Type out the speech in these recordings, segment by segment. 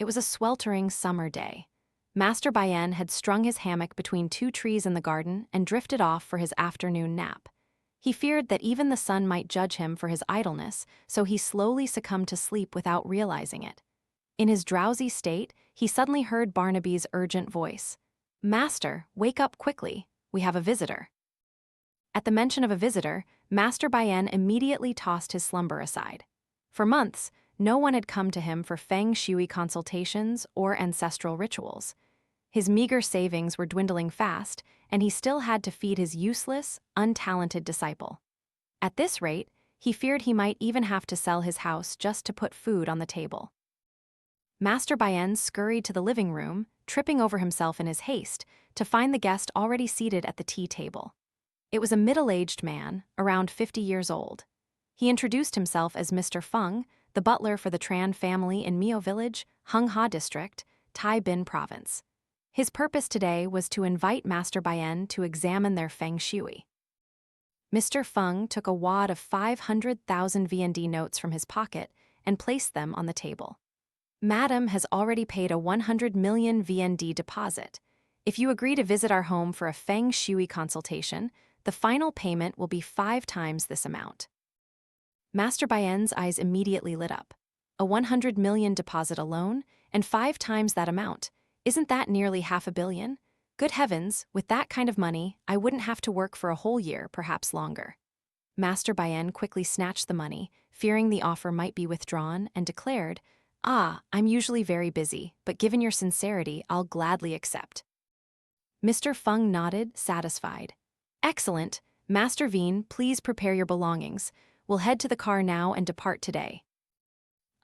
It was a sweltering summer day. Master Bayen had strung his hammock between two trees in the garden and drifted off for his afternoon nap. He feared that even the sun might judge him for his idleness, so he slowly succumbed to sleep without realizing it. In his drowsy state, he suddenly heard Barnaby's urgent voice. "Master, wake up quickly. We have a visitor." At the mention of a visitor, Master Bayen immediately tossed his slumber aside. For months, no one had come to him for feng shui consultations or ancestral rituals. His meager savings were dwindling fast, and he still had to feed his useless, untalented disciple. At this rate, he feared he might even have to sell his house just to put food on the table. Master Bayen scurried to the living room, tripping over himself in his haste, to find the guest already seated at the tea table. It was a middle-aged man, around 50 years old. He introduced himself as Mr. Phong, the butler for the Tran family in Mio Village, Hung Ha District, Tai Bin Province. His purpose today was to invite Master Bayen to examine their feng shui. Mr. Phong took a wad of 500,000 VND notes from his pocket and placed them on the table. "Madam has already paid a 100 million VND deposit. If you agree to visit our home for a feng shui consultation, the final payment will be 5 times this amount." Master Bayen's eyes immediately lit up. A 100 million deposit alone, and 5 times that amount. Isn't that nearly $500 million? Good heavens, with that kind of money, I wouldn't have to work for a whole year, perhaps longer. Master Bayen quickly snatched the money, fearing the offer might be withdrawn, and declared, "I'm usually very busy, but given your sincerity, I'll gladly accept." Mr. Phong nodded, satisfied. "Excellent. Master Thien, please prepare your belongings. We'll head to the car now and depart today."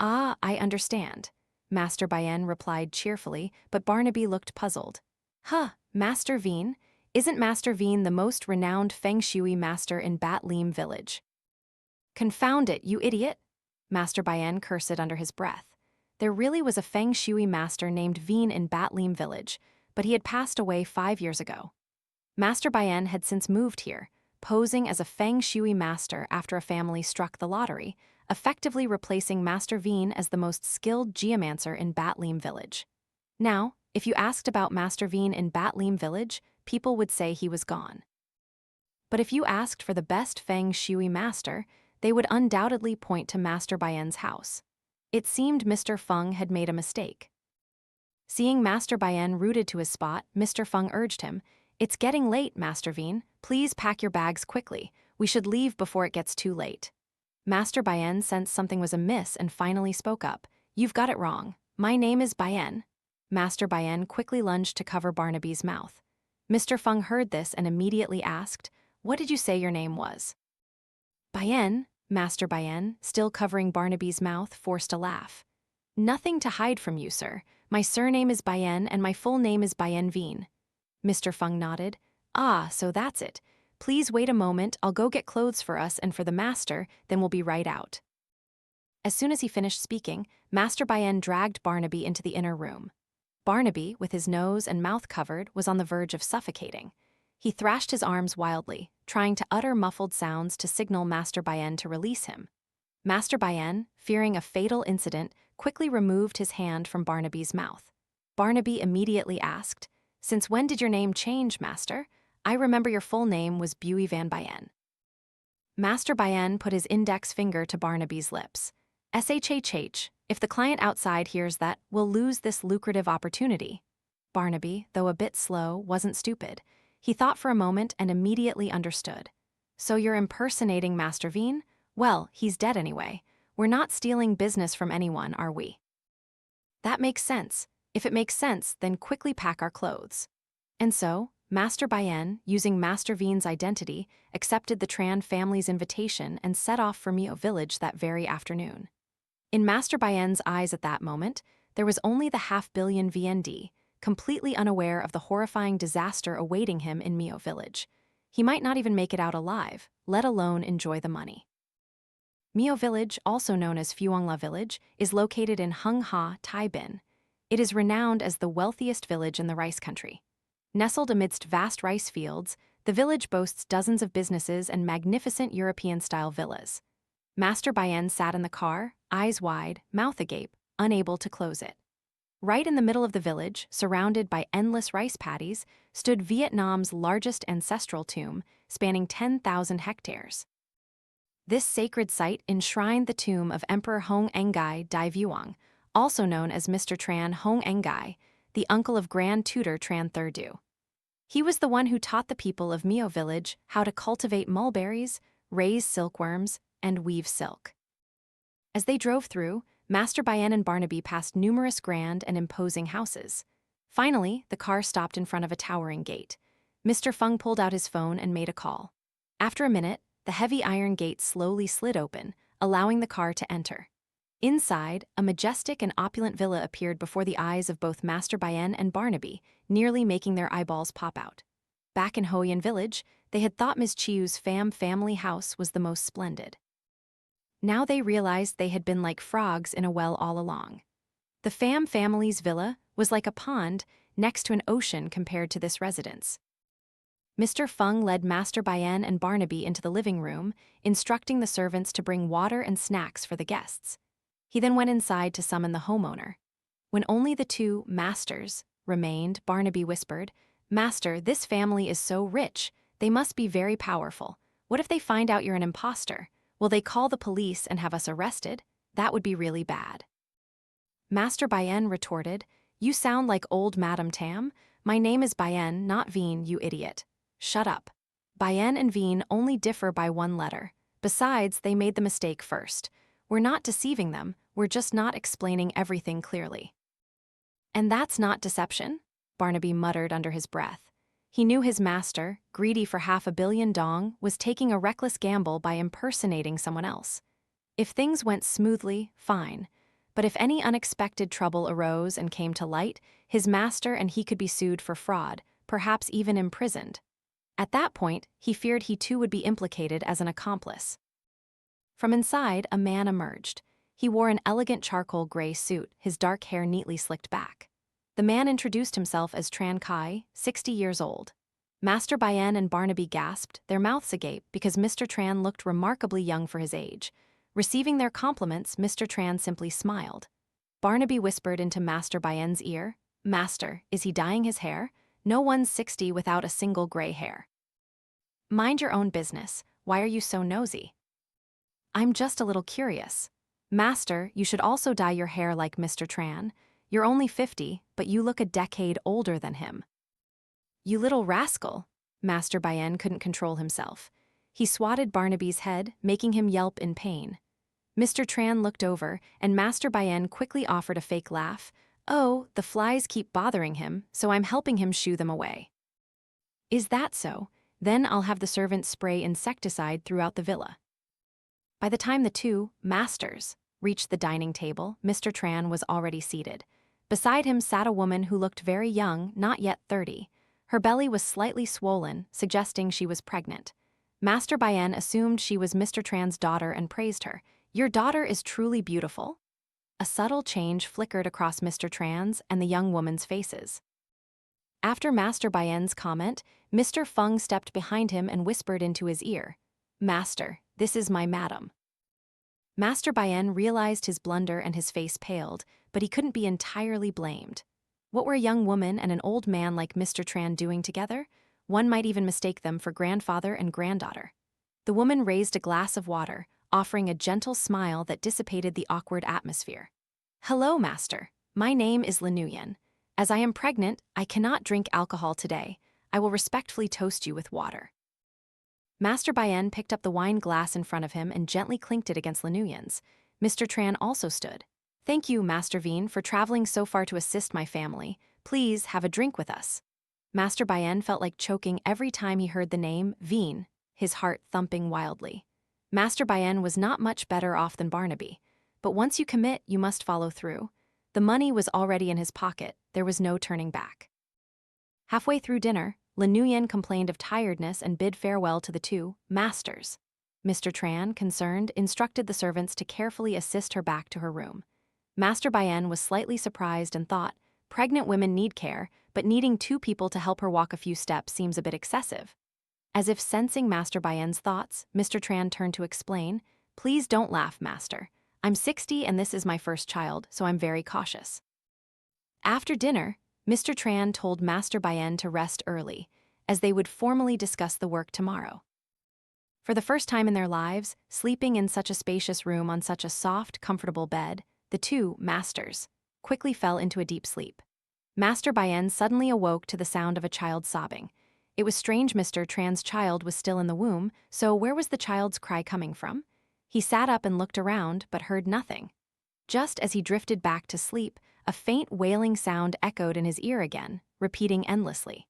"I understand," Master Bayen replied cheerfully, but Barnaby looked puzzled. Master Thien? Isn't Master Thien the most renowned feng shui master in Batlim village?" "Confound it, you idiot!" Master Bayen cursed under his breath. There really was a feng shui master named Thien in Batlim village, but he had passed away 5 years ago. Master Bayen had since moved here, posing as a feng shui master after a family struck the lottery, effectively replacing Master Thien as the most skilled geomancer in Batlim village. Now, if you asked about Master Thien in Batlim village, people would say he was gone. But if you asked for the best feng shui master, they would undoubtedly point to Master Bayen's house. It seemed Mr. Phong had made a mistake. Seeing Master Bayen rooted to his spot, Mr. Phong urged him, "It's getting late, Master Thien. Please pack your bags quickly. We should leave before it gets too late." Master Bayen sensed something was amiss and finally spoke up. "You've got it wrong. My name is Bayen." Master Bayen quickly lunged to cover Barnaby's mouth. Mr. Phong heard this and immediately asked, "What did you say your name was?" "Bayen," Master Bayen, still covering Barnaby's mouth, forced a laugh. "Nothing to hide from you, sir. My surname is Bayen and my full name is Bayen Thien." Mr. Phong nodded. So that's it. Please wait a moment, I'll go get clothes for us and for the master, then we'll be right out." As soon as he finished speaking, Master Bayen dragged Barnaby into the inner room. Barnaby, with his nose and mouth covered, was on the verge of suffocating. He thrashed his arms wildly, trying to utter muffled sounds to signal Master Bayen to release him. Master Bayen, fearing a fatal incident, quickly removed his hand from Barnaby's mouth. Barnaby immediately asked, "Since when did your name change, Master? I remember your full name was Bui Van Bayen." Master Bayen put his index finger to Barnaby's lips. "SHHH, if the client outside hears that, we'll lose this lucrative opportunity." Barnaby, though a bit slow, wasn't stupid. He thought for a moment and immediately understood. "So you're impersonating Master Thien? Well, he's dead anyway. We're not stealing business from anyone, are we?" "That makes sense. If it makes sense, then quickly pack our clothes." And so, Master Bayen, using Master Thien's identity, accepted the Tran family's invitation and set off for Mio village that very afternoon. In Master Bayen's eyes at that moment, there was only the $500 million VND, completely unaware of the horrifying disaster awaiting him in Mio village. He might not even make it out alive, let alone enjoy the money. Mio village, also known as Phuongla village, is located in Hung Ha, Tai Bin. It is renowned as the wealthiest village in the rice country. Nestled amidst vast rice fields, the village boasts dozens of businesses and magnificent European-style villas. Master Bayen sat in the car, eyes wide, mouth agape, unable to close it. Right in the middle of the village, surrounded by endless rice paddies, stood Vietnam's largest ancestral tomb, spanning 10,000 hectares. This sacred site enshrined the tomb of Emperor Hoang Engai Dai Vuong, also known as Mr. Tran Hoang Engai, the uncle of Grand Tutor Tran III. He was the one who taught the people of Mio village how to cultivate mulberries, raise silkworms, and weave silk. As they drove through, Master Bayen and Barnaby passed numerous grand and imposing houses. Finally, the car stopped in front of a towering gate. Mr. Feng pulled out his phone and made a call. After a minute, the heavy iron gate slowly slid open, allowing the car to enter. Inside, a majestic and opulent villa appeared before the eyes of both Master Bayen and Barnaby, nearly making their eyeballs pop out. Back in Hoyan village, they had thought Ms. Chiu's family house was the most splendid. Now they realized they had been like frogs in a well all along. The family's villa was like a pond next to an ocean compared to this residence. Mr. Feng led Master Bayen and Barnaby into the living room, instructing the servants to bring water and snacks for the guests. He then went inside to summon the homeowner. When only the two masters remained, Barnaby whispered, "Master, this family is so rich, they must be very powerful. What if they find out you're an imposter? Will they call the police and have us arrested? That would be really bad." Master Bayen retorted, "You sound like old Madame Tam. My name is Bayen, not Vien, you idiot. Shut up. Bayen and Vien only differ by one letter. Besides, they made the mistake first. We're not deceiving them, we're just not explaining everything clearly." "And that's not deception?" Barnaby muttered under his breath. He knew his master, greedy for 500 million dong, was taking a reckless gamble by impersonating someone else. If things went smoothly, fine. But if any unexpected trouble arose and came to light, his master and he could be sued for fraud, perhaps even imprisoned. At that point, he feared he too would be implicated as an accomplice. From inside, a man emerged. He wore an elegant charcoal gray suit, his dark hair neatly slicked back. The man introduced himself as Tran Kai, 60 years old. Master Bayen and Barnaby gasped, their mouths agape, because Mr. Tran looked remarkably young for his age. Receiving their compliments, Mr. Tran simply smiled. Barnaby whispered into Master Bayen's ear, "Master, is he dyeing his hair? No one's 60 without a single gray hair." "Mind your own business. Why are you so nosy?" "I'm just a little curious." "Master, you should also dye your hair like Mr. Tran. You're only 50, but you look a decade older than him." "You little rascal." Master Bayen couldn't control himself. He swatted Barnaby's head, making him yelp in pain. Mr. Tran looked over, and Master Bayen quickly offered a fake laugh. "Oh, the flies keep bothering him, so I'm helping him shoo them away." "Is that so? Then I'll have the servants spray insecticide throughout the villa." By the time the two masters reached the dining table, Mr. Tran was already seated. Beside him sat a woman who looked very young, not yet 30. Her belly was slightly swollen, suggesting she was pregnant. Master Bayen assumed she was Mr. Tran's daughter and praised her. "Your daughter is truly beautiful." A subtle change flickered across Mr. Tran's and the young woman's faces. After Master Bayen's comment, Mr. Feng stepped behind him and whispered into his ear, "Master, this is my madam." Master Bayen realized his blunder and his face paled, but he couldn't be entirely blamed. What were a young woman and an old man like Mr. Tran doing together? One might even mistake them for grandfather and granddaughter. The woman raised a glass of water, offering a gentle smile that dissipated the awkward atmosphere. "Hello, Master. My name is Linuyen. As I am pregnant, I cannot drink alcohol today. I will respectfully toast you with water." Master Bayen picked up the wine glass in front of him and gently clinked it against Linuyen's. Mr. Tran also stood. "Thank you, Master Vien, for traveling so far to assist my family. Please have a drink with us." Master Bayen felt like choking every time he heard the name Vien, his heart thumping wildly. Master Bayen was not much better off than Barnaby. But once you commit, you must follow through. The money was already in his pocket. There was no turning back. Halfway through dinner, Linuyen complained of tiredness and bid farewell to the two masters. Mr. Tran, concerned, instructed the servants to carefully assist her back to her room. Master Bayen was slightly surprised and thought, pregnant women need care, but needing two people to help her walk a few steps seems a bit excessive. As if sensing Master Bayen's thoughts, Mr. Tran turned to explain, "Please don't laugh, Master. I'm 60 and this is my first child, so I'm very cautious." After dinner, Mr. Tran told Master Bayen to rest early, as they would formally discuss the work tomorrow. For the first time in their lives, sleeping in such a spacious room on such a soft, comfortable bed, the two masters quickly fell into a deep sleep. Master Bayen suddenly awoke to the sound of a child sobbing. It was strange. Mr. Tran's child was still in the womb, so where was the child's cry coming from? He sat up and looked around, but heard nothing. Just as he drifted back to sleep, a faint wailing sound echoed in his ear again, repeating endlessly.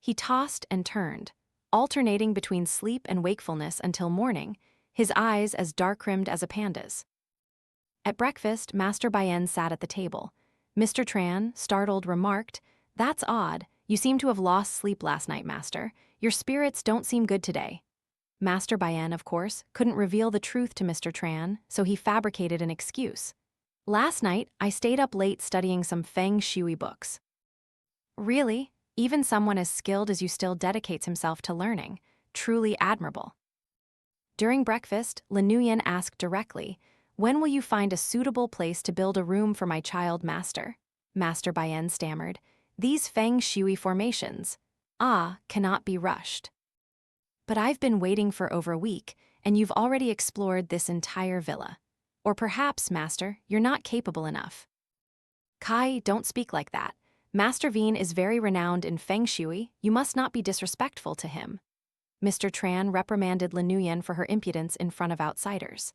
He tossed and turned, alternating between sleep and wakefulness until morning, his eyes as dark-rimmed as a panda's. At breakfast, Master Bayen sat at the table. Mr. Tran, startled, remarked, "That's odd. You seem to have lost sleep last night, Master. Your spirits don't seem good today." Master Bayen, of course, couldn't reveal the truth to Mr. Tran, so he fabricated an excuse. "Last night, I stayed up late studying some feng shui books." "Really? Even someone as skilled as you still dedicates himself to learning. Truly admirable." During breakfast, Lin Nuyen asked directly, "When will you find a suitable place to build a room for my child, Master?" Master Bayen stammered, "These feng shui formations, cannot be rushed." "But I've been waiting for over a week, and you've already explored this entire villa. Or perhaps, Master, you're not capable enough." "Kai, don't speak like that. Master Thien is very renowned in feng shui. You must not be disrespectful to him." Mr. Tran reprimanded Lin Nuyen for her impudence in front of outsiders.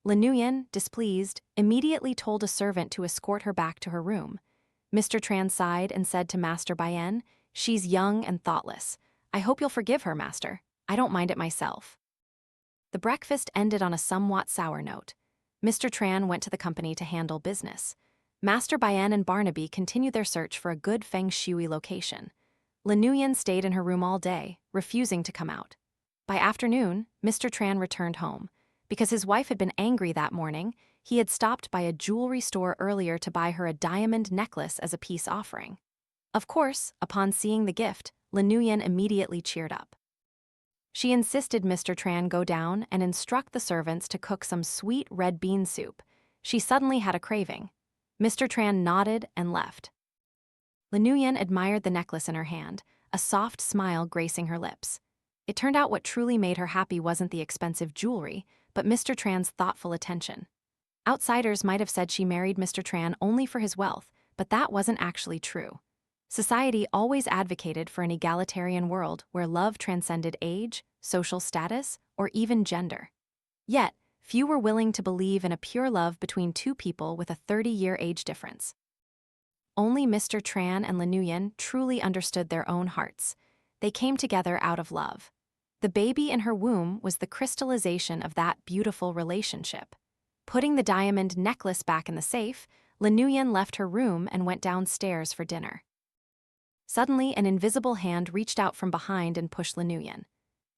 Lin Nuyen, displeased, immediately told a servant to escort her back to her room. Mr. Tran sighed and said to Master Bayen, "She's young and thoughtless. I hope you'll forgive her, Master. I don't mind it myself." The breakfast ended on a somewhat sour note. Mr. Tran went to the company to handle business. Master Bayen and Barnaby continued their search for a good feng shui location. Lin Nuyen stayed in her room all day, refusing to come out. By afternoon, Mr. Tran returned home. Because his wife had been angry that morning, he had stopped by a jewelry store earlier to buy her a diamond necklace as a peace offering. Of course, upon seeing the gift, Lin Nuyen immediately cheered up. She insisted Mr. Tran go down and instruct the servants to cook some sweet red bean soup. She suddenly had a craving. Mr. Tran nodded and left. Lin Nuyen admired the necklace in her hand, a soft smile gracing her lips. It turned out what truly made her happy wasn't the expensive jewelry, but Mr. Tran's thoughtful attention. Outsiders might have said she married Mr. Tran only for his wealth, but that wasn't actually true. Society always advocated for an egalitarian world where love transcended age, social status, or even gender. Yet, few were willing to believe in a pure love between two people with a 30-year age difference. Only Mr. Tran and Lin Nuyen truly understood their own hearts. They came together out of love. The baby in her womb was the crystallization of that beautiful relationship. Putting the diamond necklace back in the safe, Lin Nuyen left her room and went downstairs for dinner. Suddenly, an invisible hand reached out from behind and pushed Lin Nuyen.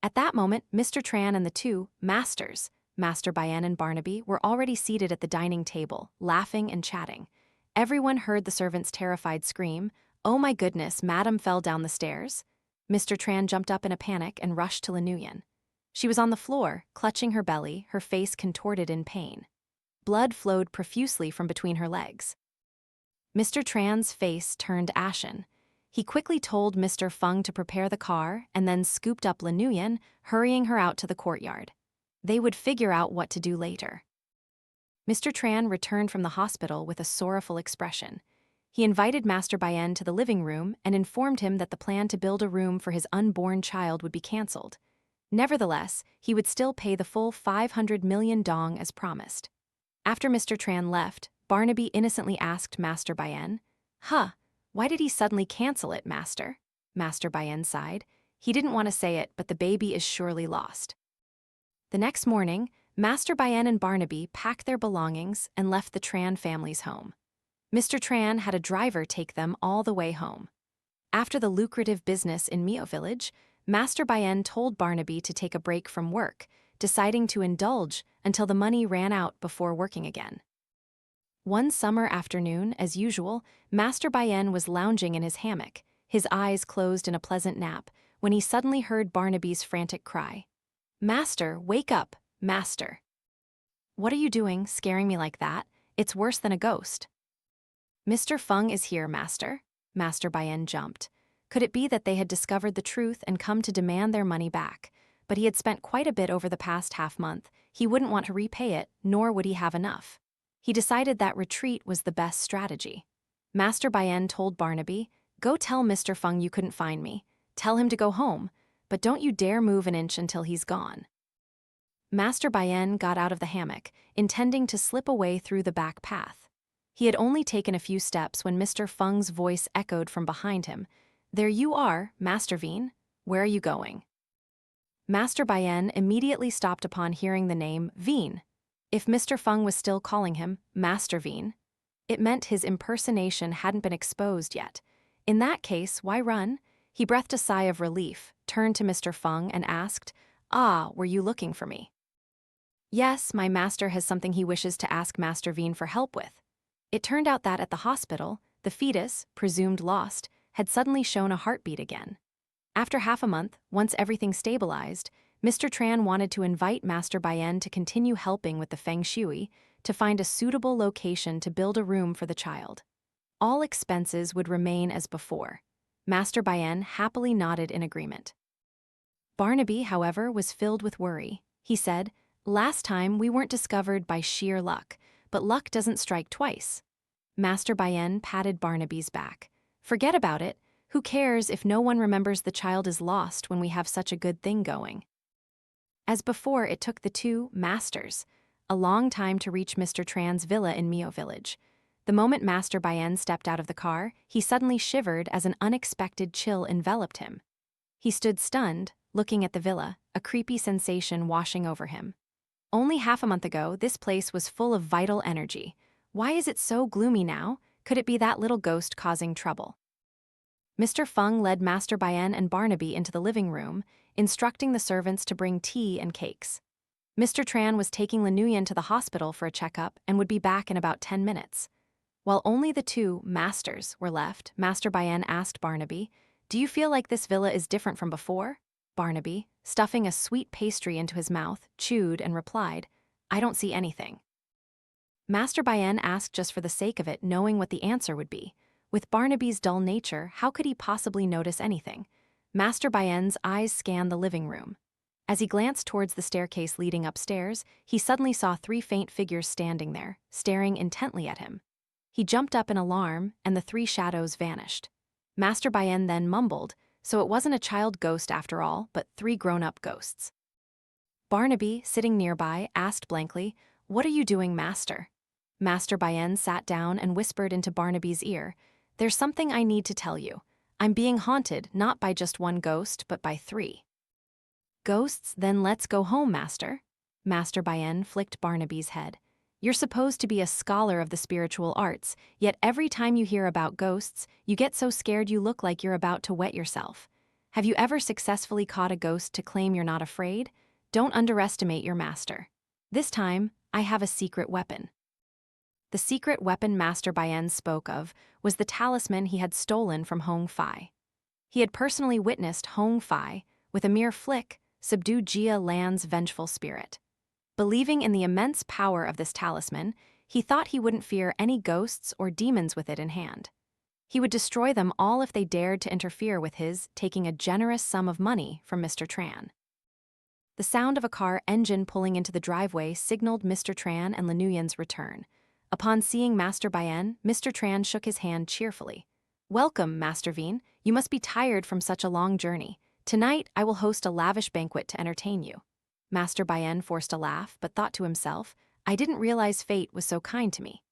At that moment, Mr. Tran and the two masters, Master Bayen and Barnaby, were already seated at the dining table, laughing and chatting. Everyone heard the servant's terrified scream, "Oh my goodness, Madam fell down the stairs." Mr. Tran jumped up in a panic and rushed to Lin Nuyen. She was on the floor, clutching her belly, her face contorted in pain. Blood flowed profusely from between her legs. Mr. Tran's face turned ashen. He quickly told Mr. Phong to prepare the car and then scooped up Lin Nuyen, hurrying her out to the courtyard. They would figure out what to do later. Mr. Tran returned from the hospital with a sorrowful expression. He invited Master Bayen to the living room and informed him that the plan to build a room for his unborn child would be cancelled. Nevertheless, he would still pay the full 500 million dong as promised. After Mr. Tran left, Barnaby innocently asked Master Bayen, "Why did he suddenly cancel it, Master?" Master Bayen sighed. He didn't want to say it, but the baby is surely lost. The next morning, Master Bayen and Barnaby packed their belongings and left the Tran family's home. Mr. Tran had a driver take them all the way home. After the lucrative business in Mio village, Master Bayen told Barnaby to take a break from work, deciding to indulge until the money ran out before working again. One summer afternoon, as usual, Master Bayen was lounging in his hammock, his eyes closed in a pleasant nap, when he suddenly heard Barnaby's frantic cry. "Master, wake up, Master." "What are you doing, scaring me like that? It's worse than a ghost." Mr. Feng is here, Master. Master Bayan jumped. Could it be that they had discovered the truth and come to demand their money back? But he had spent quite a bit over the past half-month. He wouldn't want to repay it, nor would he have enough. He decided that retreat was the best strategy. Master Bayan told Barnaby, "Go tell Mr. Feng you couldn't find me. Tell him to go home, but don't you dare move an inch until he's gone." Master Bayan got out of the hammock, intending to slip away through the back path. He had only taken a few steps when Mr. Feng's voice echoed from behind him. "There you are, Master Thien. Where are you going?" Master Bayan immediately stopped upon hearing the name Thien. If Mr. Feng was still calling him Master Thien, it meant his impersonation hadn't been exposed yet. In that case, why run? He breathed a sigh of relief, turned to Mr. Feng and asked, "Ah, were you looking for me?" "Yes, my master has something he wishes to ask Master Thien for help with." It turned out that at the hospital, the fetus, presumed lost, had suddenly shown a heartbeat again. After half a month, once everything stabilized, Mr. Tran wanted to invite Master Bayan to continue helping with the fengshui to find a suitable location to build a room for the child. All expenses would remain as before. Master Bayan happily nodded in agreement. Barnaby, however, was filled with worry. He said, "Last time we weren't discovered by sheer luck, but luck doesn't strike twice." Master Bayan patted Barnaby's back. "Forget about it. Who cares if no one remembers the child is lost when we have such a good thing going?" As before, it took the two masters a long time to reach Mr. Tran's villa in Mio village. The moment Master Bayan stepped out of the car, he suddenly shivered as an unexpected chill enveloped him. He stood stunned, looking at the villa, a creepy sensation washing over him. Only half a month ago, this place was full of vital energy. Why is it so gloomy now? Could it be that little ghost causing trouble? Mr. Feng led Master Bayan and Barnaby into the living room, instructing the servants to bring tea and cakes. Mr. Tran was taking Nguyen to the hospital for a checkup and would be back in about 10 minutes. While only the two masters were left, Master Bayan asked Barnaby, "Do you feel like this villa is different from before?" Barnaby, stuffing a sweet pastry into his mouth, chewed and replied, "I don't see anything." Master Bayan asked just for the sake of it, knowing what the answer would be. With Barnaby's dull nature, how could he possibly notice anything? Master Bayan's eyes scanned the living room. As he glanced towards the staircase leading upstairs, he suddenly saw 3 faint figures standing there, staring intently at him. He jumped up in alarm, and the 3 shadows vanished. Master Bayan then mumbled, so it wasn't a child ghost after all, but 3 grown-up ghosts. Barnaby, sitting nearby, asked blankly, "What are you doing, Master?" Master Bayan sat down and whispered into Barnaby's ear, "There's something I need to tell you. I'm being haunted not by just 1 ghost, but by 3. "Ghosts? Then let's go home, Master." Master Bayan flicked Barnaby's head. "You're supposed to be a scholar of the spiritual arts, yet every time you hear about ghosts, you get so scared you look like you're about to wet yourself. Have you ever successfully caught a ghost to claim you're not afraid? Don't underestimate your master. This time, I have a secret weapon." The secret weapon Master Bayan spoke of was the talisman he had stolen from Hoang. He had personally witnessed Hoang, with a mere flick, subdue Jia Lan's vengeful spirit. Believing in the immense power of this talisman, he thought he wouldn't fear any ghosts or demons with it in hand. He would destroy them all if they dared to interfere with his taking a generous sum of money from Mr. Tran. The sound of a car engine pulling into the driveway signaled Mr. Tran and Nguyen's return. Upon seeing Master Bayan, Mr. Tran shook his hand cheerfully. "Welcome, Master Thien. You must be tired from such a long journey. Tonight, I will host a lavish banquet to entertain you." Master Bayan forced a laugh, but thought to himself, "I didn't realize fate was so kind to me."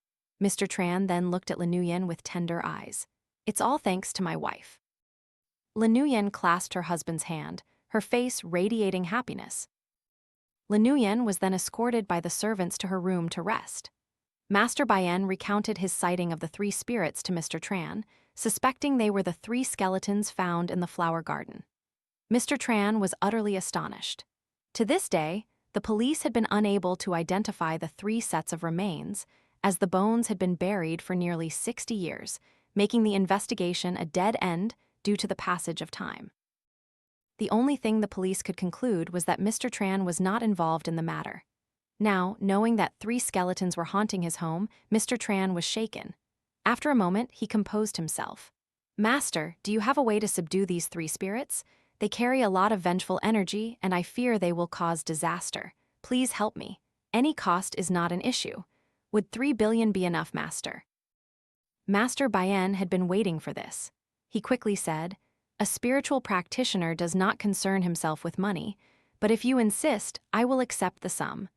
Mr. Tran then looked at Nguyen with tender eyes. "It's all thanks to my wife." Nguyen clasped her husband's hand, her face radiating happiness. Nguyen was then escorted by the servants to her room to rest. Master Bayan recounted his sighting of the 3 spirits to Mr. Tran, suspecting they were the 3 skeletons found in the flower garden. Mr. Tran was utterly astonished. To this day, the police had been unable to identify the 3 sets of remains, as the bones had been buried for nearly 60 years, making the investigation a dead end due to the passage of time. The only thing the police could conclude was that Mr. Tran was not involved in the matter. Now, knowing that 3 skeletons were haunting his home, Mr. Tran was shaken. After a moment, he composed himself. Master, do you have a way to subdue these 3 spirits? They carry a lot of vengeful energy, and I fear they will cause disaster. Please help me. Any cost is not an issue. Would 3 billion be enough, Master? Master Bayan had been waiting for this. He quickly said, a spiritual practitioner does not concern himself with money, but if you insist, I will accept the sum.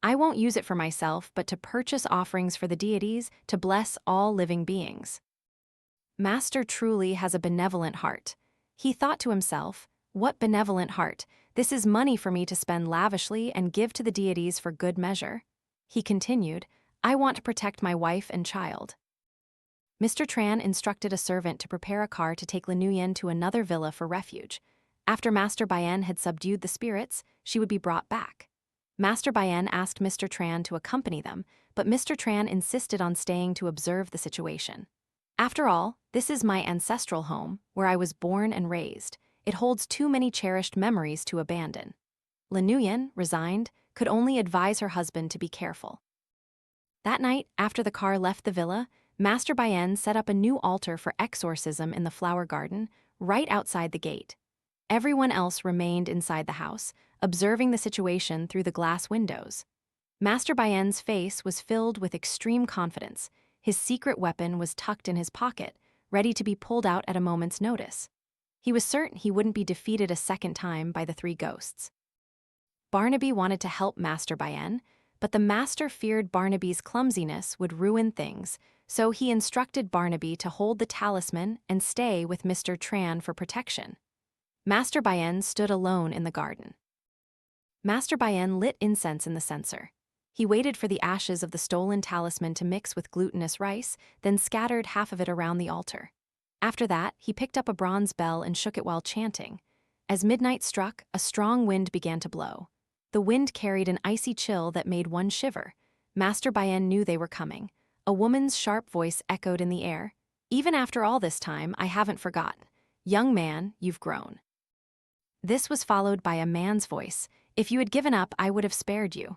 I won't use it for myself, but to purchase offerings for the deities to bless all living beings. Master truly has a benevolent heart. He thought to himself, what benevolent heart? This is money for me to spend lavishly and give to the deities for good measure. He continued, I want to protect my wife and child. Mr. Tran instructed a servant to prepare a car to take Linuyen to another villa for refuge. After Master Bayan had subdued the spirits, she would be brought back. Master Bayan asked Mr. Tran to accompany them, but Mr. Tran insisted on staying to observe the situation. After all, this is my ancestral home, where I was born and raised. It holds too many cherished memories to abandon. Linuyen, resigned, could only advise her husband to be careful. That night, after the car left the villa, Master Bayan set up a new altar for exorcism in the flower garden, right outside the gate. Everyone else remained inside the house, observing the situation through the glass windows. Master Bayan's face was filled with extreme confidence. His secret weapon was tucked in his pocket, ready to be pulled out at a moment's notice. He was certain he wouldn't be defeated a second time by the 3 ghosts. Barnaby wanted to help Master Bayan, but the master feared Barnaby's clumsiness would ruin things, so he instructed Barnaby to hold the talisman and stay with Mr. Tran for protection. Master Bayan stood alone in the garden. Master Bayan lit incense in the censer. He waited for the ashes of the stolen talisman to mix with glutinous rice, then scattered half of it around the altar. After that, he picked up a bronze bell and shook it while chanting. As midnight struck, a strong wind began to blow. The wind carried an icy chill that made one shiver. Master Bayan knew they were coming. A woman's sharp voice echoed in the air. Even after all this time, I haven't forgotten. Young man, you've grown. This was followed by a man's voice. If you had given up, I would have spared you.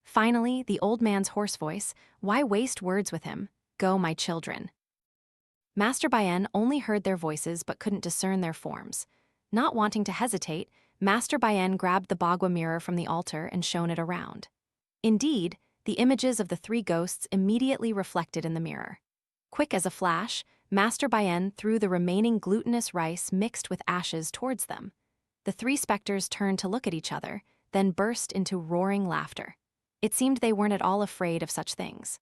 Finally, the old man's hoarse voice, why waste words with him? Go, my children. Master Bayan only heard their voices but couldn't discern their forms. Not wanting to hesitate, Master Bayan grabbed the Bagua mirror from the altar and shone it around. Indeed, the images of the 3 ghosts immediately reflected in the mirror. Quick as a flash, Master Bayan threw the remaining glutinous rice mixed with ashes towards them. The 3 specters turned to look at each other, then burst into roaring laughter. It seemed they weren't at all afraid of such things.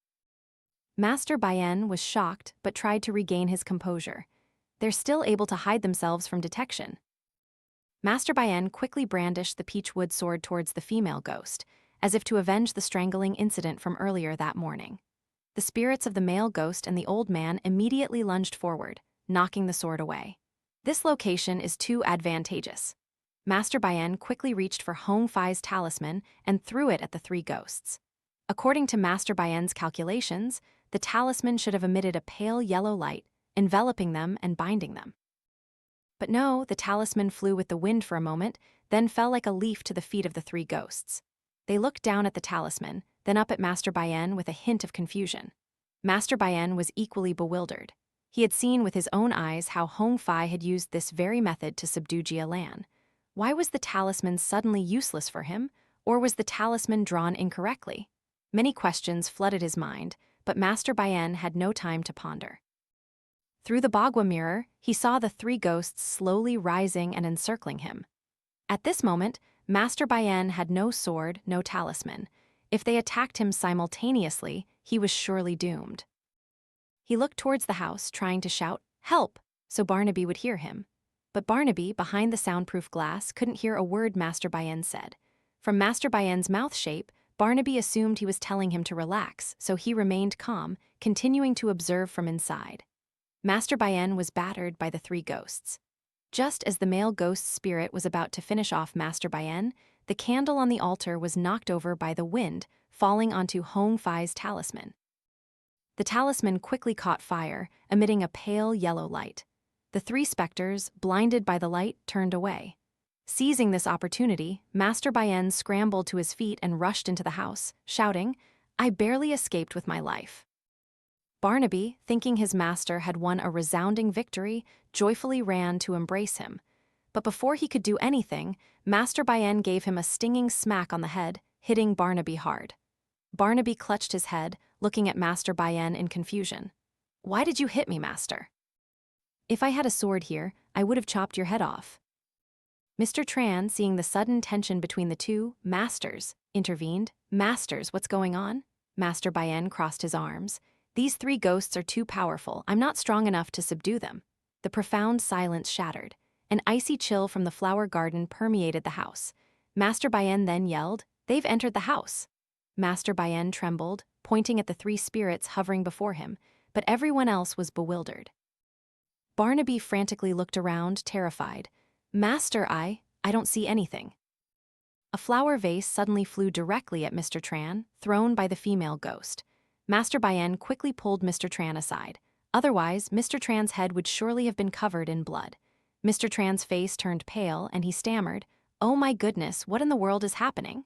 Master Bayan was shocked but tried to regain his composure. They're still able to hide themselves from detection. Master Bayan quickly brandished the peachwood sword towards the female ghost, as if to avenge the strangling incident from earlier that morning. The spirits of the male ghost and the old man immediately lunged forward, knocking the sword away. This location is too advantageous. Master Bayan quickly reached for Hoang-Fai's talisman and threw it at the 3 ghosts. According to Master Bayan's calculations, the talisman should have emitted a pale yellow light, enveloping them and binding them. But no, the talisman flew with the wind for a moment, then fell like a leaf to the feet of the 3 ghosts. They looked down at the talisman, then up at Master Bayan with a hint of confusion. Master Bayan was equally bewildered. He had seen with his own eyes how Hoang-Fai had used this very method to subdue Jia Lan. Why was the talisman suddenly useless for him, or was the talisman drawn incorrectly? Many questions flooded his mind, but Master Bayan had no time to ponder. Through the Bagua mirror, he saw the 3 ghosts slowly rising and encircling him. At this moment, Master Bayan had no sword, no talisman. If they attacked him simultaneously, he was surely doomed. He looked towards the house, trying to shout, "Help!" so Barnaby would hear him. But Barnaby, behind the soundproof glass, couldn't hear a word Master Bayan said. From Master Bayan's mouth shape, Barnaby assumed he was telling him to relax, so he remained calm, continuing to observe from inside. Master Bayan was battered by the 3 ghosts. Just as the male ghost's spirit was about to finish off Master Bayan, the candle on the altar was knocked over by the wind, falling onto Hoang-Fai's talisman. The talisman quickly caught fire, emitting a pale yellow light. The 3 specters, blinded by the light, turned away. Seizing this opportunity, Master Bayan scrambled to his feet and rushed into the house, shouting, "I barely escaped with my life." Barnaby, thinking his master had won a resounding victory, joyfully ran to embrace him. But before he could do anything, Master Bayen gave him a stinging smack on the head, hitting Barnaby hard. Barnaby clutched his head, looking at Master Bayen in confusion. "Why did you hit me, master?" "If I had a sword here, I would have chopped your head off." Mr. Tran, seeing the sudden tension between the two masters, intervened. "Masters, what's going on?" Master Bayen crossed his arms. "These three ghosts are too powerful. I'm not strong enough to subdue them." The profound silence shattered. An icy chill from the flower garden permeated the house. Master Bayen then yelled, "They've entered the house." Master Bayen trembled, pointing at the three spirits hovering before him, but everyone else was bewildered. Barnaby frantically looked around, terrified. "Master, I don't see anything." A flower vase suddenly flew directly at Mr. Tran, thrown by the female ghost. Master Bayen quickly pulled Mr. Tran aside. Otherwise, Mr. Tran's head would surely have been covered in blood. Mr. Tran's face turned pale, and he stammered, "Oh my goodness, what in the world is happening?"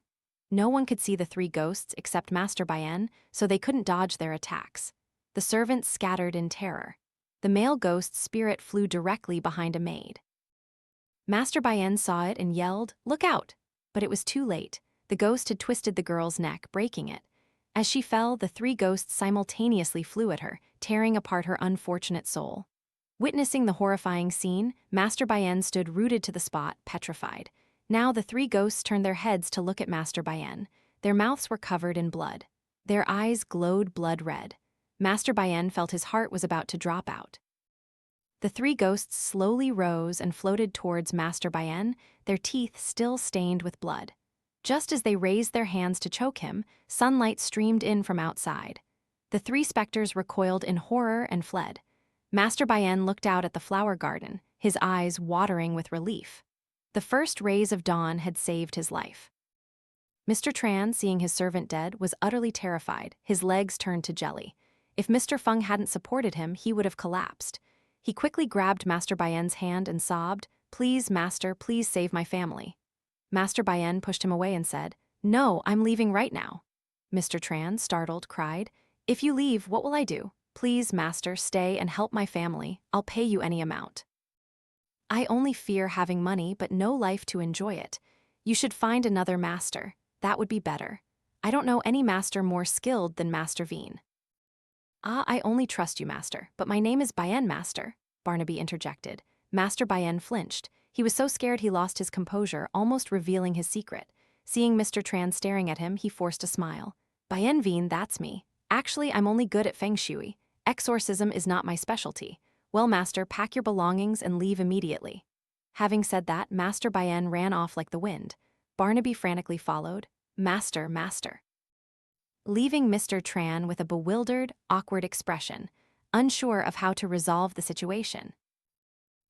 No one could see the three ghosts except Master Bayen, so they couldn't dodge their attacks. The servants scattered in terror. The male ghost's spirit flew directly behind a maid. Master Bayen saw it and yelled, "Look out!" But it was too late. The ghost had twisted the girl's neck, breaking it. As she fell, the three ghosts simultaneously flew at her, tearing apart her unfortunate soul. Witnessing the horrifying scene, Master Bayen stood rooted to the spot, petrified. Now the three ghosts turned their heads to look at Master Bayen. Their mouths were covered in blood. Their eyes glowed blood red. Master Bayen felt his heart was about to drop out. The three ghosts slowly rose and floated towards Master Bayen, their teeth still stained with blood. Just as they raised their hands to choke him, sunlight streamed in from outside. The three specters recoiled in horror and fled. Master Bayen looked out at the flower garden, his eyes watering with relief. The first rays of dawn had saved his life. Mr. Tran, seeing his servant dead, was utterly terrified, his legs turned to jelly. If Mr. Feng hadn't supported him, he would have collapsed. He quickly grabbed Master Bayen's hand and sobbed, "Please, master, please save my family." Master Bayen pushed him away and said, "No, I'm leaving right now." Mr. Tran, startled, cried, "If you leave, what will I do? Please, master, stay and help my family. I'll pay you any amount." "I only fear having money but no life to enjoy it. You should find another master. That would be better. I don't know any master more skilled than Master Thien." "Ah, I only trust you, master, but my name is Bayen, master," Barnaby interjected. Master Bayen flinched. He was so scared he lost his composure, almost revealing his secret. Seeing Mr. Tran staring at him, he forced a smile. "Bayen Thien, that's me. Actually, I'm only good at fengshui. Exorcism is not my specialty. Well, master, pack your belongings and leave immediately." Having said that, Master Bayen ran off like the wind. Barnaby frantically followed. "Master, master." Leaving Mr. Tran with a bewildered, awkward expression, unsure of how to resolve the situation.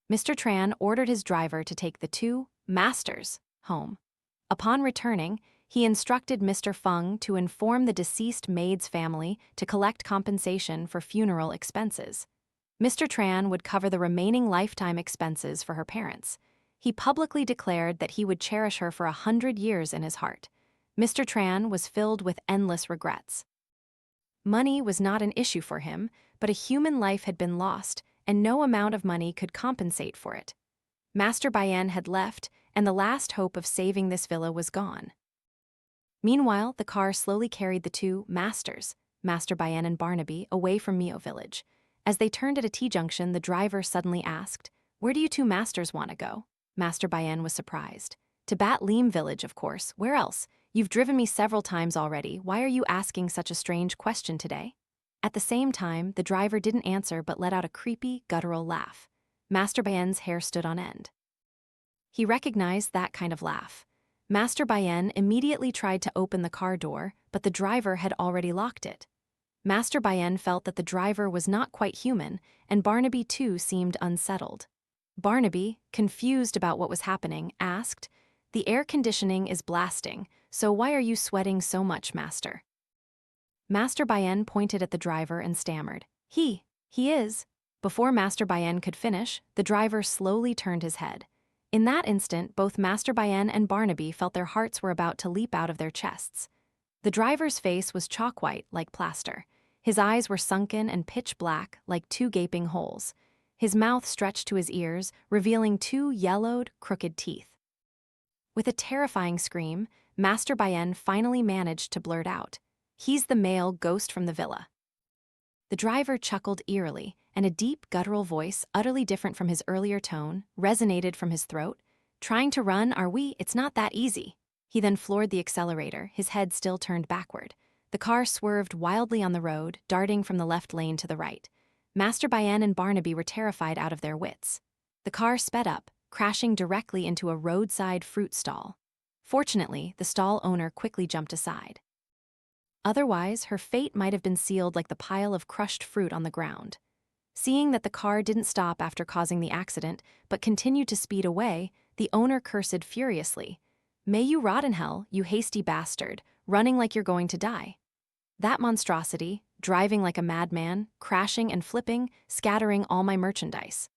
Mr. Tran ordered his driver to take the two masters home. Upon returning, he instructed Mr. Phong to inform the deceased maid's family to collect compensation for funeral expenses. Mr. Tran would cover the remaining lifetime expenses for her parents. He publicly declared that he would cherish her for 100 years in his heart. Mr. Tran was filled with endless regrets. Money was not an issue for him, but a human life had been lost, and no amount of money could compensate for it. Master Bayen had left, and the last hope of saving this villa was gone. Meanwhile, the car slowly carried the two masters, Master Bayen and Barnaby, away from Mio village. As they turned at a T-junction, the driver suddenly asked, "Where do you two masters want to go?" Master Bayen was surprised. "To Bat Leem village, of course. Where else? You've driven me several times already. Why are you asking such a strange question today?" At the same time, the driver didn't answer but let out a creepy, guttural laugh. Master Bayen's hair stood on end. He recognized that kind of laugh. Master Bayen immediately tried to open the car door, but the driver had already locked it. Master Bayen felt that the driver was not quite human, and Barnaby too seemed unsettled. Barnaby, confused about what was happening, asked, "The air conditioning is blasting, so why are you sweating so much, master?" Master Bayen pointed at the driver and stammered, He is." Before Master Bayen could finish, the driver slowly turned his head. In that instant, both Master Bayen and Barnaby felt their hearts were about to leap out of their chests. The driver's face was chalk white, like plaster. His eyes were sunken and pitch black like two gaping holes. His mouth stretched to his ears, revealing two yellowed, crooked teeth. With a terrifying scream, Master Bayen finally managed to blurt out, "He's the male ghost from the villa." The driver chuckled eerily, and a deep, guttural voice, utterly different from his earlier tone, resonated from his throat. "Trying to run, are we? It's not that easy." He then floored the accelerator, his head still turned backward. The car swerved wildly on the road, darting from the left lane to the right. Master Bayen and Barnaby were terrified out of their wits. The car sped up, crashing directly into a roadside fruit stall. Fortunately, the stall owner quickly jumped aside. Otherwise, her fate might have been sealed like the pile of crushed fruit on the ground. Seeing that the car didn't stop after causing the accident, but continued to speed away, the owner cursed furiously. "May you rot in hell, you hasty bastard, running like you're going to die." That monstrosity, driving like a madman, crashing and flipping, scattering all my merchandise.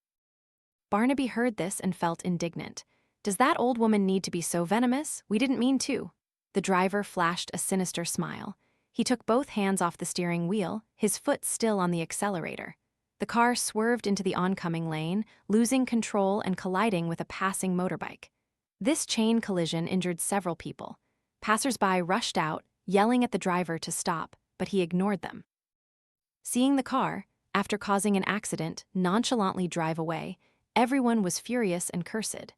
Barnaby heard this and felt indignant. "Does that old woman need to be so venomous? We didn't mean to." The driver flashed a sinister smile. He took both hands off the steering wheel, his foot still on the accelerator. The car swerved into the oncoming lane, losing control and colliding with a passing motorbike. This chain collision injured several people. Passers-by rushed out, yelling at the driver to stop, but he ignored them. Seeing the car, after causing an accident, nonchalantly drive away, everyone was furious and cursed.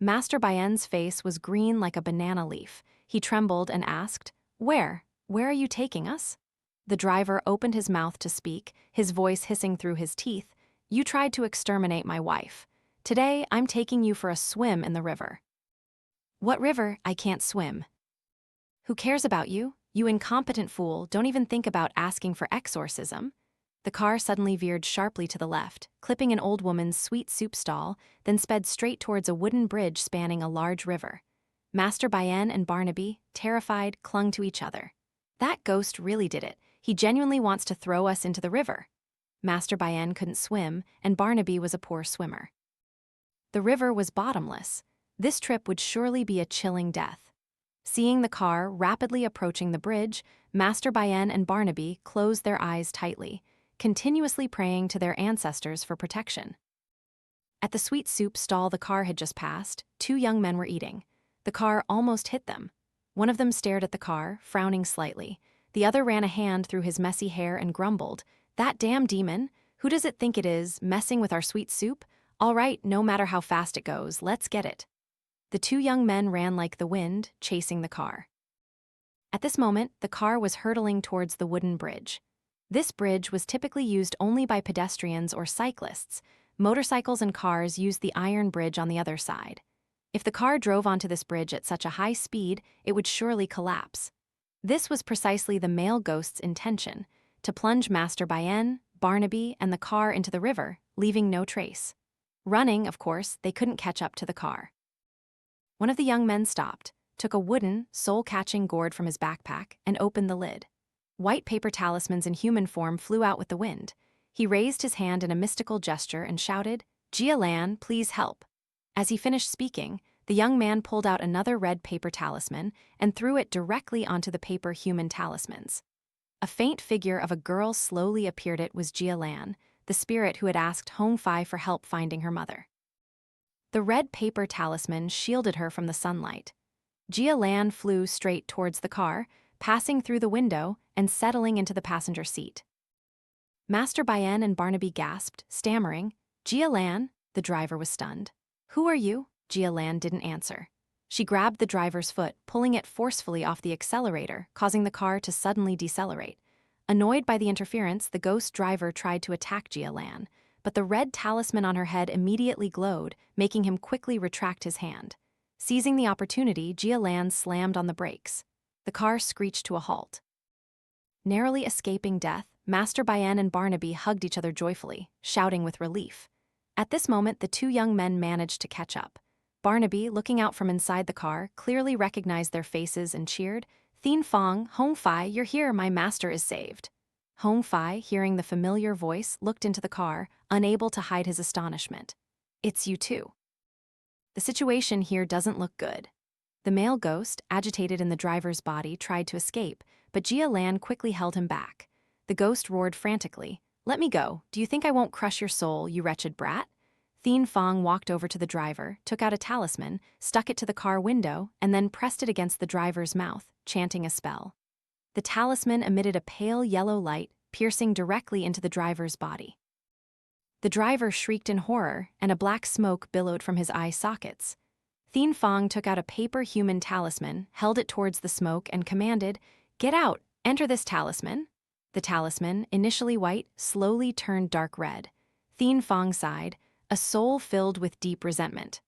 Master Bayen's face was green like a banana leaf. He trembled and asked, Where are you taking us?" The driver opened his mouth to speak, his voice hissing through his teeth. "You tried to exterminate my wife. Today, I'm taking you for a swim in the river." "What river? I can't swim." "Who cares about you? You incompetent fool, don't even think about asking for exorcism." The car suddenly veered sharply to the left, clipping an old woman's sweet soup stall, then sped straight towards a wooden bridge spanning a large river. Master Bayen and Barnaby, terrified, clung to each other. "That ghost really did it. He genuinely wants to throw us into the river." Master Bayen couldn't swim, and Barnaby was a poor swimmer. The river was bottomless. This trip would surely be a chilling death. Seeing the car rapidly approaching the bridge, Master Bayen and Barnaby closed their eyes tightly, continuously praying to their ancestors for protection. At the sweet soup stall the car had just passed, two young men were eating. The car almost hit them. One of them stared at the car, frowning slightly. The other ran a hand through his messy hair and grumbled, "That damn demon! Who does it think it is, messing with our sweet soup? All right, no matter how fast it goes, let's get it." The two young men ran like the wind, chasing the car. At this moment, the car was hurtling towards the wooden bridge. This bridge was typically used only by pedestrians or cyclists. Motorcycles and cars used the iron bridge on the other side. If the car drove onto this bridge at such a high speed, it would surely collapse. This was precisely the male ghost's intention, to plunge Master Bayen, Barnaby, and the car into the river, leaving no trace. Running, of course, they couldn't catch up to the car. One of the young men stopped, took a wooden, soul-catching gourd from his backpack, and opened the lid. White paper talismans in human form flew out with the wind. He raised his hand in a mystical gesture and shouted, "Jialan, please help." As he finished speaking, the young man pulled out another red paper talisman and threw it directly onto the paper human talismans. A faint figure of a girl slowly appeared. It was Jialan, the spirit who had asked Hoang for help finding her mother. The red paper talisman shielded her from the sunlight. Jialan flew straight towards the car, passing through the window and settling into the passenger seat. Master Bayen and Barnaby gasped, stammering, "Jialan?" The driver was stunned. "Who are you?" Jialan didn't answer. She grabbed the driver's foot, pulling it forcefully off the accelerator, causing the car to suddenly decelerate. Annoyed by the interference, the ghost driver tried to attack Jialan, but the red talisman on her head immediately glowed, making him quickly retract his hand. Seizing the opportunity, Jialan slammed on the brakes. The car screeched to a halt. Narrowly escaping death, Master Bayen and Barnaby hugged each other joyfully, shouting with relief. At this moment, the two young men managed to catch up. Barnaby, looking out from inside the car, clearly recognized their faces and cheered, "Thien Phong, Hoang, you're here, my master is saved." Hoang, hearing the familiar voice, looked into the car, unable to hide his astonishment. "It's you too." The situation here doesn't look good. The male ghost, agitated in the driver's body, tried to escape, but Jialan quickly held him back. The ghost roared frantically. "Let me go. Do you think I won't crush your soul, you wretched brat?" Thien Phong walked over to the driver, took out a talisman, stuck it to the car window, and then pressed it against the driver's mouth, chanting a spell. The talisman emitted a pale yellow light, piercing directly into the driver's body. The driver shrieked in horror, and a black smoke billowed from his eye sockets. Thien Phong took out a paper human talisman, held it towards the smoke, and commanded, "Get out! Enter this talisman." The talisman, initially white, slowly turned dark red. Thien Phong sighed, a soul filled with deep resentment.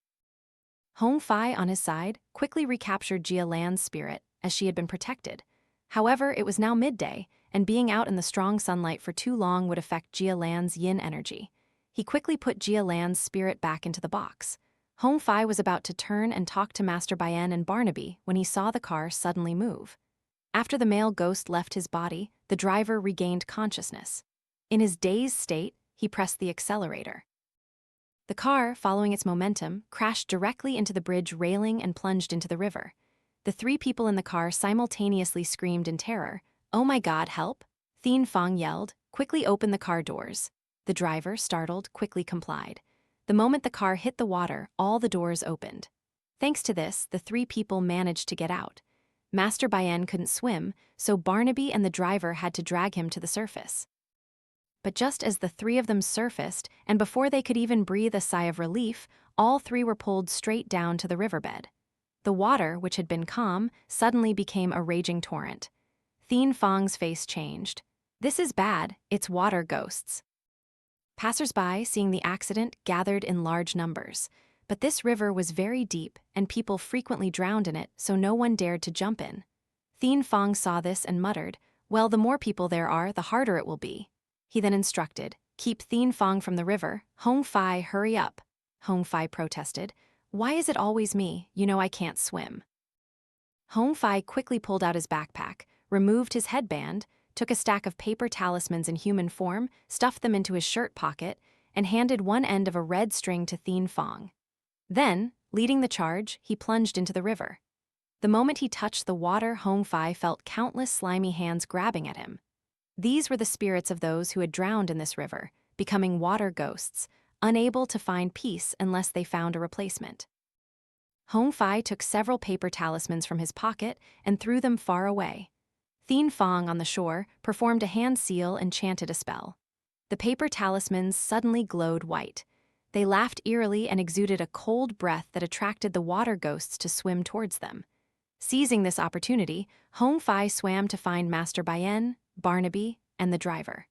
Hoang, on his side, quickly recaptured Jia Lan's spirit, as she had been protected. However, it was now midday, and being out in the strong sunlight for too long would affect Jia Lan's yin energy. He quickly put Jia Lan's spirit back into the box. Hoang was about to turn and talk to Master Bayan and Barnaby when he saw the car suddenly move. After the male ghost left his body, the driver regained consciousness. In his dazed state, he pressed the accelerator. The car, following its momentum, crashed directly into the bridge railing and plunged into the river. The three people in the car simultaneously screamed in terror. "Oh my God, help!" Thien Phong yelled. "Quickly open the car doors." The driver, startled, quickly complied. The moment the car hit the water, all the doors opened. Thanks to this, the three people managed to get out. Master Bayan couldn't swim, so Barnaby and the driver had to drag him to the surface. But just as the three of them surfaced, and before they could even breathe a sigh of relief, all three were pulled straight down to the riverbed. The water, which had been calm, suddenly became a raging torrent. Thien Phong's face changed. "This is bad, it's water ghosts." Passers-by, seeing the accident, gathered in large numbers. But this river was very deep, and people frequently drowned in it, so no one dared to jump in. Thien Phong saw this and muttered, "Well, the more people there are, the harder it will be." He then instructed, "Keep Thien Phong from the river. Hoang, hurry up." Hoang protested, "Why is it always me? You know I can't swim." Hoang quickly pulled out his backpack, removed his headband, took a stack of paper talismans in human form, stuffed them into his shirt pocket, and handed one end of a red string to Thien Phong. Then, leading the charge, he plunged into the river. The moment he touched the water, Hoang felt countless slimy hands grabbing at him. These were the spirits of those who had drowned in this river, becoming water ghosts, unable to find peace unless they found a replacement. Hoang took several paper talismans from his pocket and threw them far away. Thien Phong, on the shore, performed a hand seal and chanted a spell. The paper talismans suddenly glowed white. They laughed eerily and exuded a cold breath that attracted the water ghosts to swim towards them. Seizing this opportunity, Hoang swam to find Master Bayan, Barnaby, and the driver.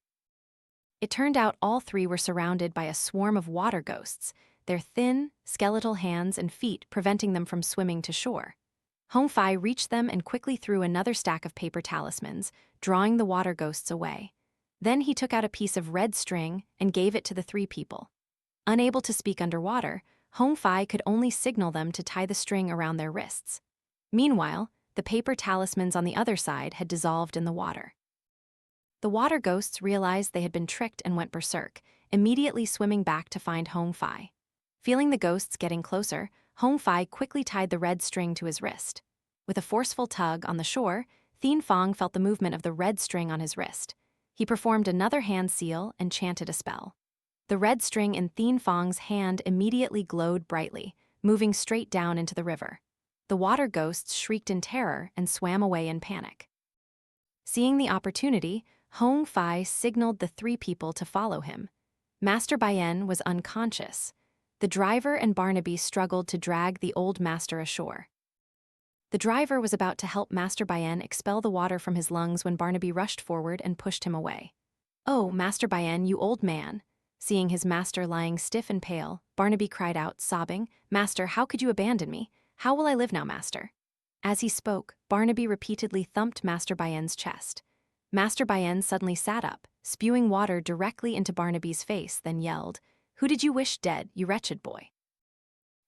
It turned out all three were surrounded by a swarm of water ghosts, their thin, skeletal hands and feet preventing them from swimming to shore. Hoang reached them and quickly threw another stack of paper talismans, drawing the water ghosts away. Then he took out a piece of red string and gave it to the three people. Unable to speak underwater, Hoang could only signal them to tie the string around their wrists. Meanwhile, the paper talismans on the other side had dissolved in the water. The water ghosts realized they had been tricked and went berserk, immediately swimming back to find Hoang. Feeling the ghosts getting closer, Hoang quickly tied the red string to his wrist. With a forceful tug on the shore, Thien Phong felt the movement of the red string on his wrist. He performed another hand seal and chanted a spell. The red string in Thien Phong's hand immediately glowed brightly, moving straight down into the river. The water ghosts shrieked in terror and swam away in panic. Seeing the opportunity, Hoang signaled the three people to follow him. Master Bayan was unconscious. The driver and Barnaby struggled to drag the old master ashore. The driver was about to help Master Bayan expel the water from his lungs when Barnaby rushed forward and pushed him away. "Oh, Master Bayan, you old man." Seeing his master lying stiff and pale, Barnaby cried out, sobbing, "Master, how could you abandon me? How will I live now, Master?" As he spoke, Barnaby repeatedly thumped Master Bayan's chest. Master Bayan suddenly sat up, spewing water directly into Barnaby's face, then yelled, "Who did you wish dead, you wretched boy?"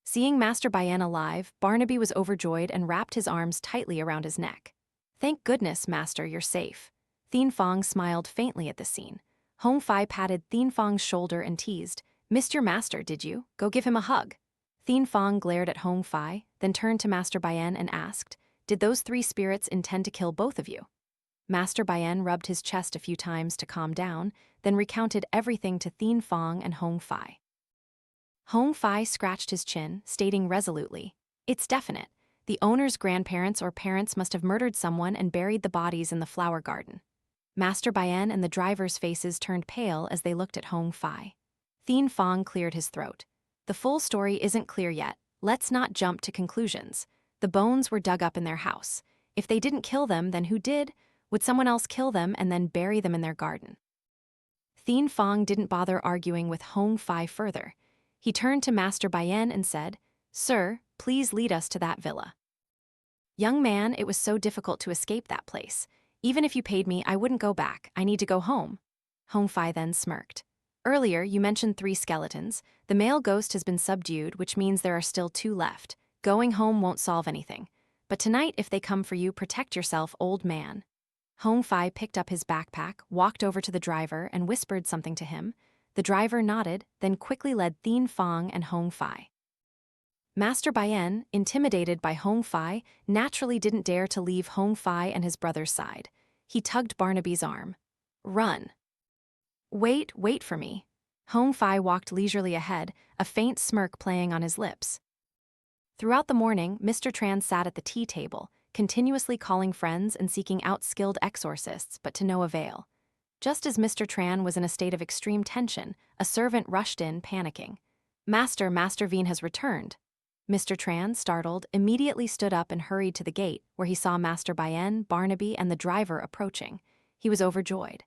Seeing Master Bayan alive, Barnaby was overjoyed and wrapped his arms tightly around his neck. "Thank goodness, Master, you're safe." Thien Phong smiled faintly at the scene. Hoang patted Thien Phong's shoulder and teased, "Missed your master, did you? Go give him a hug." Thien Phong glared at Hoang, then turned to Master Bayan and asked, "Did those three spirits intend to kill both of you?" Master Bayan rubbed his chest a few times to calm down, then recounted everything to Thien Phong and Hoang Phi. Hoang Phi scratched his chin, stating resolutely, "It's definite. The owner's grandparents or parents must have murdered someone and buried the bodies in the flower garden." Master Bayan and the driver's faces turned pale as they looked at Hoang Phi. Thien Phong cleared his throat. "The full story isn't clear yet. Let's not jump to conclusions. The bones were dug up in their house. If they didn't kill them, then who did? Would someone else kill them and then bury them in their garden?" Thien Phong didn't bother arguing with Hoang Phi further. He turned to Master Bayan and said, "Sir, please lead us to that villa." "Young man, it was so difficult to escape that place. Even if you paid me, I wouldn't go back. I need to go home." Hoang Phi then smirked. "Earlier, you mentioned 3 skeletons. The male ghost has been subdued, which means there are still 2 left. Going home won't solve anything. But tonight, if they come for you, protect yourself, old man." Hoang Phi picked up his backpack, walked over to the driver, and whispered something to him. The driver nodded, then quickly led Thien Phong and Hoang Phi. Master Bayan, intimidated by Hoang Phi, naturally didn't dare to leave Hoang Phi and his brother's side. He tugged Barnaby's arm. "Run." Wait for me." Hoang Phi walked leisurely ahead, a faint smirk playing on his lips. Throughout the morning, Mr. Tran sat at the tea table, continuously calling friends and seeking out skilled exorcists, but to no avail. Just as Mr. Tran was in a state of extreme tension, a servant rushed in, panicking. Master Veen has returned." Mr. Tran, startled, immediately stood up and hurried to the gate, where he saw Master Bayan, Barnaby, and the driver approaching. He was overjoyed.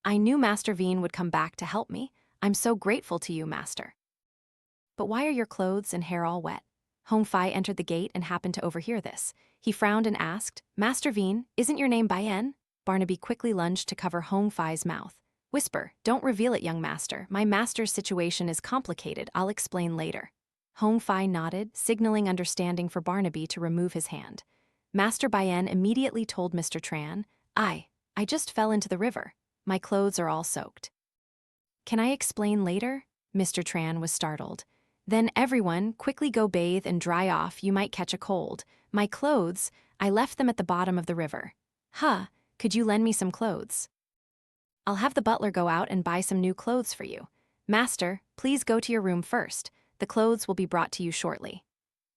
"I knew Master Veen would come back to help me. I'm so grateful to you, Master." "But why are your clothes and hair all wet?" Hoang Phi entered the gate and happened to overhear this. He frowned and asked, "Master Veen, isn't your name Bayan?" Barnaby quickly lunged to cover Hoang Phi's mouth. "Whisper, don't reveal it, young master. My master's situation is complicated. I'll explain later." Hoang Phi nodded, signaling understanding for Barnaby to remove his hand. Master Bayan immediately told Mr. Tran, I just fell into the river. My clothes are all soaked." "Can I explain later?" Mr. Tran was startled. "Then everyone, quickly go bathe and dry off. You might catch a cold. My clothes, I left them at the bottom of the river." Could you lend me some clothes?" "I'll have the butler go out and buy some new clothes for you. Master, please go to your room first. The clothes will be brought to you shortly."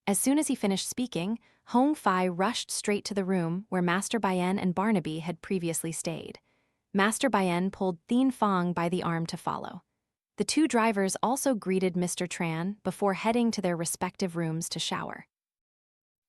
As soon as he finished speaking, Hoang Phi rushed straight to the room where Master Bayan and Barnaby had previously stayed. Master Bayan pulled Thien Phong by the arm to follow. The 2 drivers also greeted Mr. Tran before heading to their respective rooms to shower.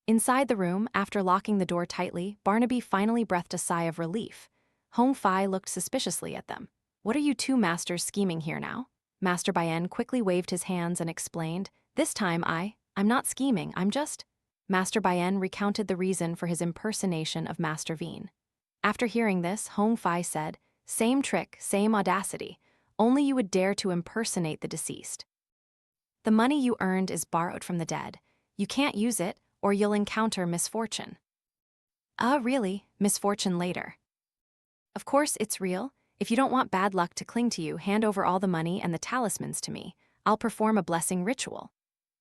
Inside the room, after locking the door tightly, Barnaby finally breathed a sigh of relief. Hoang Phi looked suspiciously at them. "What are you 2 masters scheming here now?" Master Bayan quickly waved his hands and explained, "This time I'm not scheming, I'm just—" Master Bayan recounted the reason for his impersonation of Master Veen. After hearing this, Hoang Phi said, "Same trick, same audacity. Only you would dare to impersonate the deceased. The money you earned is borrowed from the dead. You can't use it, or you'll encounter misfortune." Really? Misfortune later?" "Of course it's real. If you don't want bad luck to cling to you, hand over all the money and the talismans to me. I'll perform a blessing ritual."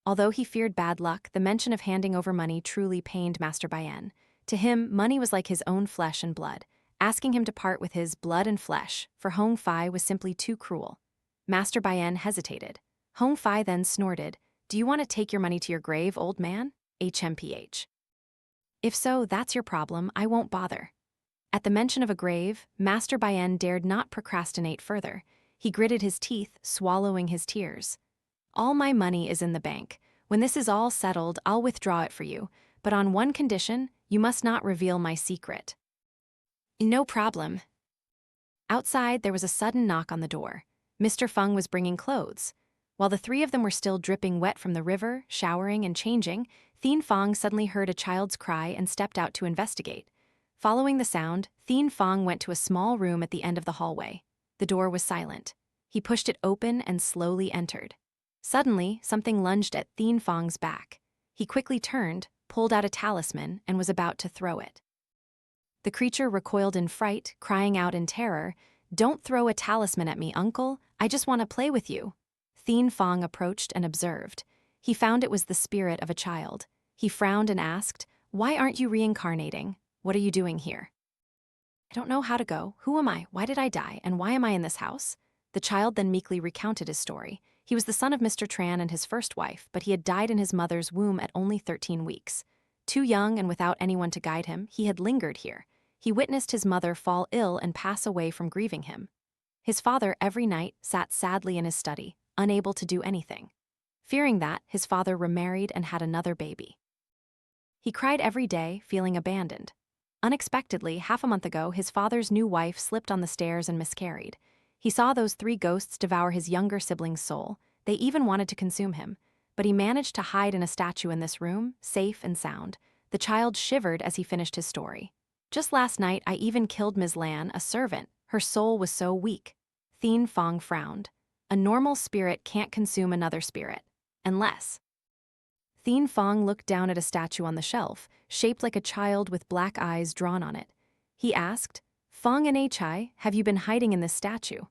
Although he feared bad luck, the mention of handing over money truly pained Master Bayan. To him, money was like his own flesh and blood. Asking him to part with his blood and flesh for Hoang Phi was simply too cruel. Master Bayan hesitated. Hoang Phi then snorted, "Do you want to take your money to your grave, old man? HMPH. If so, that's your problem. I won't bother." At the mention of a grave, Master Bayan dared not procrastinate further. He gritted his teeth, swallowing his tears. "All my money is in the bank. When this is all settled, I'll withdraw it for you, but on one condition, you must not reveal my secret." "No problem." Outside, there was a sudden knock on the door. Mr. Feng was bringing clothes. While the 3 of them were still dripping wet from the river, showering and changing, Thien Phong suddenly heard a child's cry and stepped out to investigate. Following the sound, Thien Phong went to a small room at the end of the hallway. The door was silent. He pushed it open and slowly entered. Suddenly, something lunged at Thien Phong's back. He quickly turned, pulled out a talisman, and was about to throw it. The creature recoiled in fright, crying out in terror, "Don't throw a talisman at me, uncle. I just want to play with you." Thien Phong approached and observed. He found it was the spirit of a child. He frowned and asked, "Why aren't you reincarnating? What are you doing here?" I don't know how to go. Who am I? Why did I die? And why am I in this house? The child then meekly recounted his story. He was the son of Mr. Tran and his first wife, but he had died in his mother's womb at only 13 weeks. Too young and without anyone to guide him, he had lingered here. He witnessed his mother fall ill and pass away from grieving him. His father every night sat sadly in his study, unable to do anything. Fearing that, his father remarried and had another baby. He cried every day, feeling abandoned. Unexpectedly, half a month ago, his father's new wife slipped on the stairs and miscarried. He saw those 3 ghosts devour his younger sibling's soul. They even wanted to consume him. But he managed to hide in a statue in this room, safe and sound. The child shivered as he finished his story. Just last night, I even killed Ms. Lan, a servant. Her soul was so weak. Thien Phong frowned. A normal spirit can't consume another spirit. Unless. Thien Phong looked down at a statue on the shelf, shaped like a child with black eyes drawn on it. He asked, "Phong and Chai, have you been hiding in this statue?"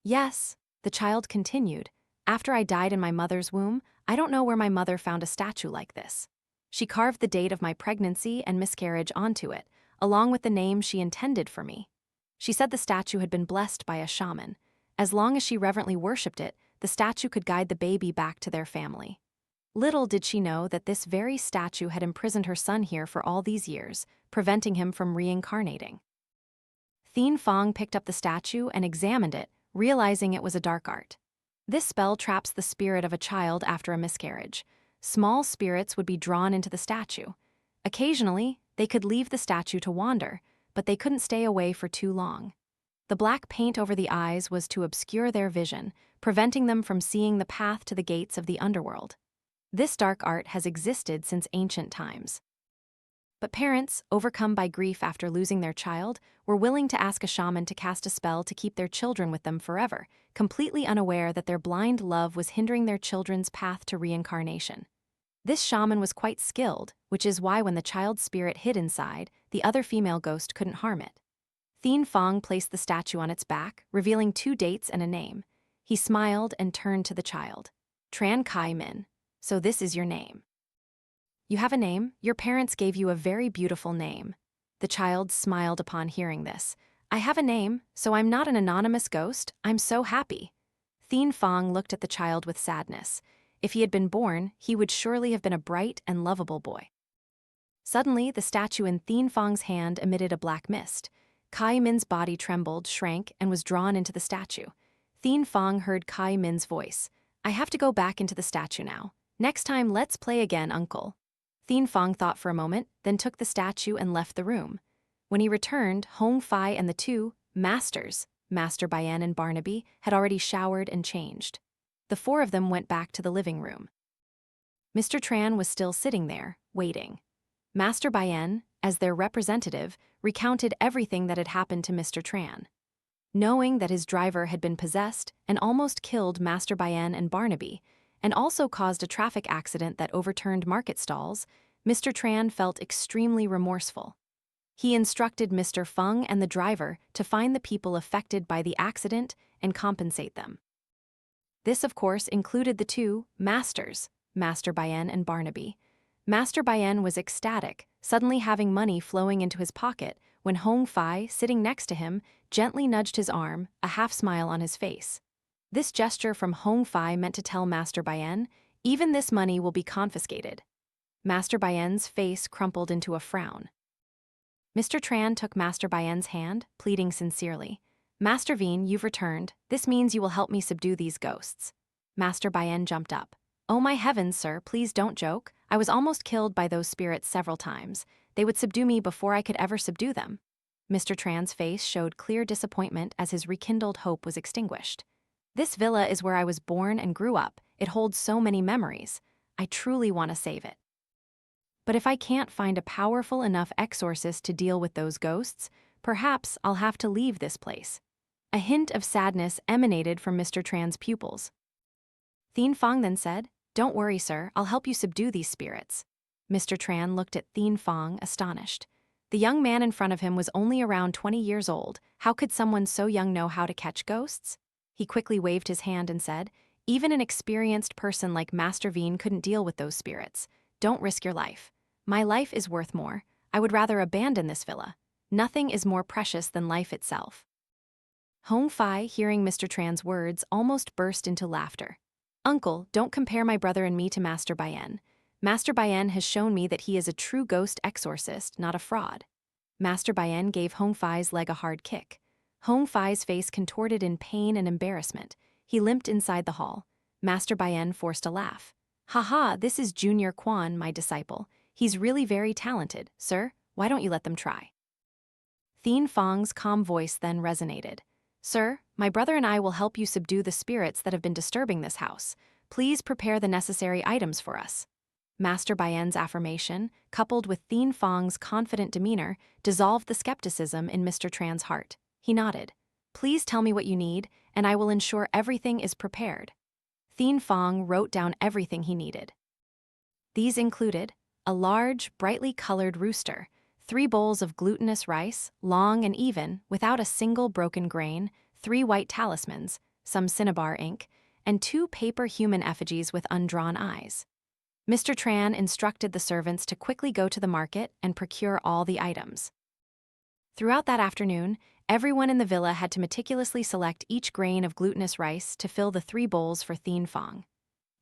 "Yes," the child continued. "After I died in my mother's womb, I don't know where my mother found a statue like this. She carved the date of my pregnancy and miscarriage onto it, along with the name she intended for me. She said the statue had been blessed by a shaman. As long as she reverently worshipped it, the statue could guide the baby back to their family. Little did she know that this very statue had imprisoned her son here for all these years, preventing him from reincarnating." Thien Phong picked up the statue and examined it, realizing it was a dark art. This spell traps the spirit of a child after a miscarriage. Small spirits would be drawn into the statue. Occasionally, they could leave the statue to wander, but they couldn't stay away for too long. The black paint over the eyes was to obscure their vision, preventing them from seeing the path to the gates of the underworld. This dark art has existed since ancient times. But parents, overcome by grief after losing their child, were willing to ask a shaman to cast a spell to keep their children with them forever, completely unaware that their blind love was hindering their children's path to reincarnation. This shaman was quite skilled, which is why when the child's spirit hid inside, the other female ghost couldn't harm it. Thien Phong placed the statue on its back, revealing 2 dates and a name. He smiled and turned to the child. "Tran Kai Min. So this is your name. You have a name. Your parents gave you a very beautiful name." The child smiled upon hearing this. "I have a name, so I'm not an anonymous ghost. I'm so happy." Thien Phong looked at the child with sadness. If he had been born, he would surely have been a bright and lovable boy. Suddenly, the statue in Thien Phong's hand emitted a black mist. Kai Min's body trembled, shrank, and was drawn into the statue. Thien Phong heard Kai Min's voice. "I have to go back into the statue now. Next time, let's play again, uncle." Thien Phong thought for a moment, then took the statue and left the room. When he returned, Hoang and the 2 masters, Master Bayan and Barnaby, had already showered and changed. The 4 of them went back to the living room. Mr. Tran was still sitting there, waiting. Master Bayan, as their representative, recounted everything that had happened to Mr. Tran. Knowing that his driver had been possessed and almost killed Master Bayan and Barnaby, and also caused a traffic accident that overturned market stalls, Mr. Tran felt extremely remorseful. He instructed Mr. Feng and the driver to find the people affected by the accident and compensate them. This, of course, included the 2 masters, Master Bayan and Barnaby. Master Bayan was ecstatic, suddenly having money flowing into his pocket, when Hoang, sitting next to him, gently nudged his arm, a half-smile on his face. This gesture from Hoang meant to tell Master Bayan, "Even this money will be confiscated." Master Bayan's face crumpled into a frown. Mr. Tran took Master Bayan's hand, pleading sincerely. "Master Veen, you've returned. This means you will help me subdue these ghosts." Master Bayan jumped up. "Oh my heavens, sir, please don't joke. I was almost killed by those spirits several times. They would subdue me before I could ever subdue them." Mr. Tran's face showed clear disappointment as his rekindled hope was extinguished. "This villa is where I was born and grew up. It holds so many memories. I truly want to save it. But if I can't find a powerful enough exorcist to deal with those ghosts, perhaps I'll have to leave this place." A hint of sadness emanated from Mr. Tran's pupils. Thien Phong then said, "Don't worry, sir, I'll help you subdue these spirits." Mr. Tran looked at Thien Phong, astonished. The young man in front of him was only around 20 years old. How could someone so young know how to catch ghosts? He quickly waved his hand and said, "Even an experienced person like Master Veen couldn't deal with those spirits. Don't risk your life. My life is worth more. I would rather abandon this villa." Nothing is more precious than life itself. Hong Fai, hearing Mr. Tran's words, almost burst into laughter. Uncle, don't compare my brother and me to Master Bayen. Master Bayen has shown me that he is a true ghost exorcist, not a fraud. Master Bayen gave Hong Fai's leg a hard kick. Hong Fai's face contorted in pain and embarrassment. He limped inside the hall. Master Bayen forced a laugh. "Haha, this is Junior Quan, my disciple. He's really very talented, sir. Why don't you let them try?" Thien Fong's calm voice then resonated. "Sir, my brother and I will help you subdue the spirits that have been disturbing this house. Please prepare the necessary items for us." Master Bayen's affirmation, coupled with Thien Fong's confident demeanor, dissolved the skepticism in Mr. Tran's heart. He nodded. "Please tell me what you need, and I will ensure everything is prepared." Thien Fong wrote down everything he needed. These included a large, brightly colored rooster, 3 bowls of glutinous rice, long and even, without a single broken grain, 3 white talismans, some cinnabar ink, and 2 paper human effigies with undrawn eyes. Mr. Tran instructed the servants to quickly go to the market and procure all the items. Throughout that afternoon, everyone in the villa had to meticulously select each grain of glutinous rice to fill the 3 bowls for Thien Fong.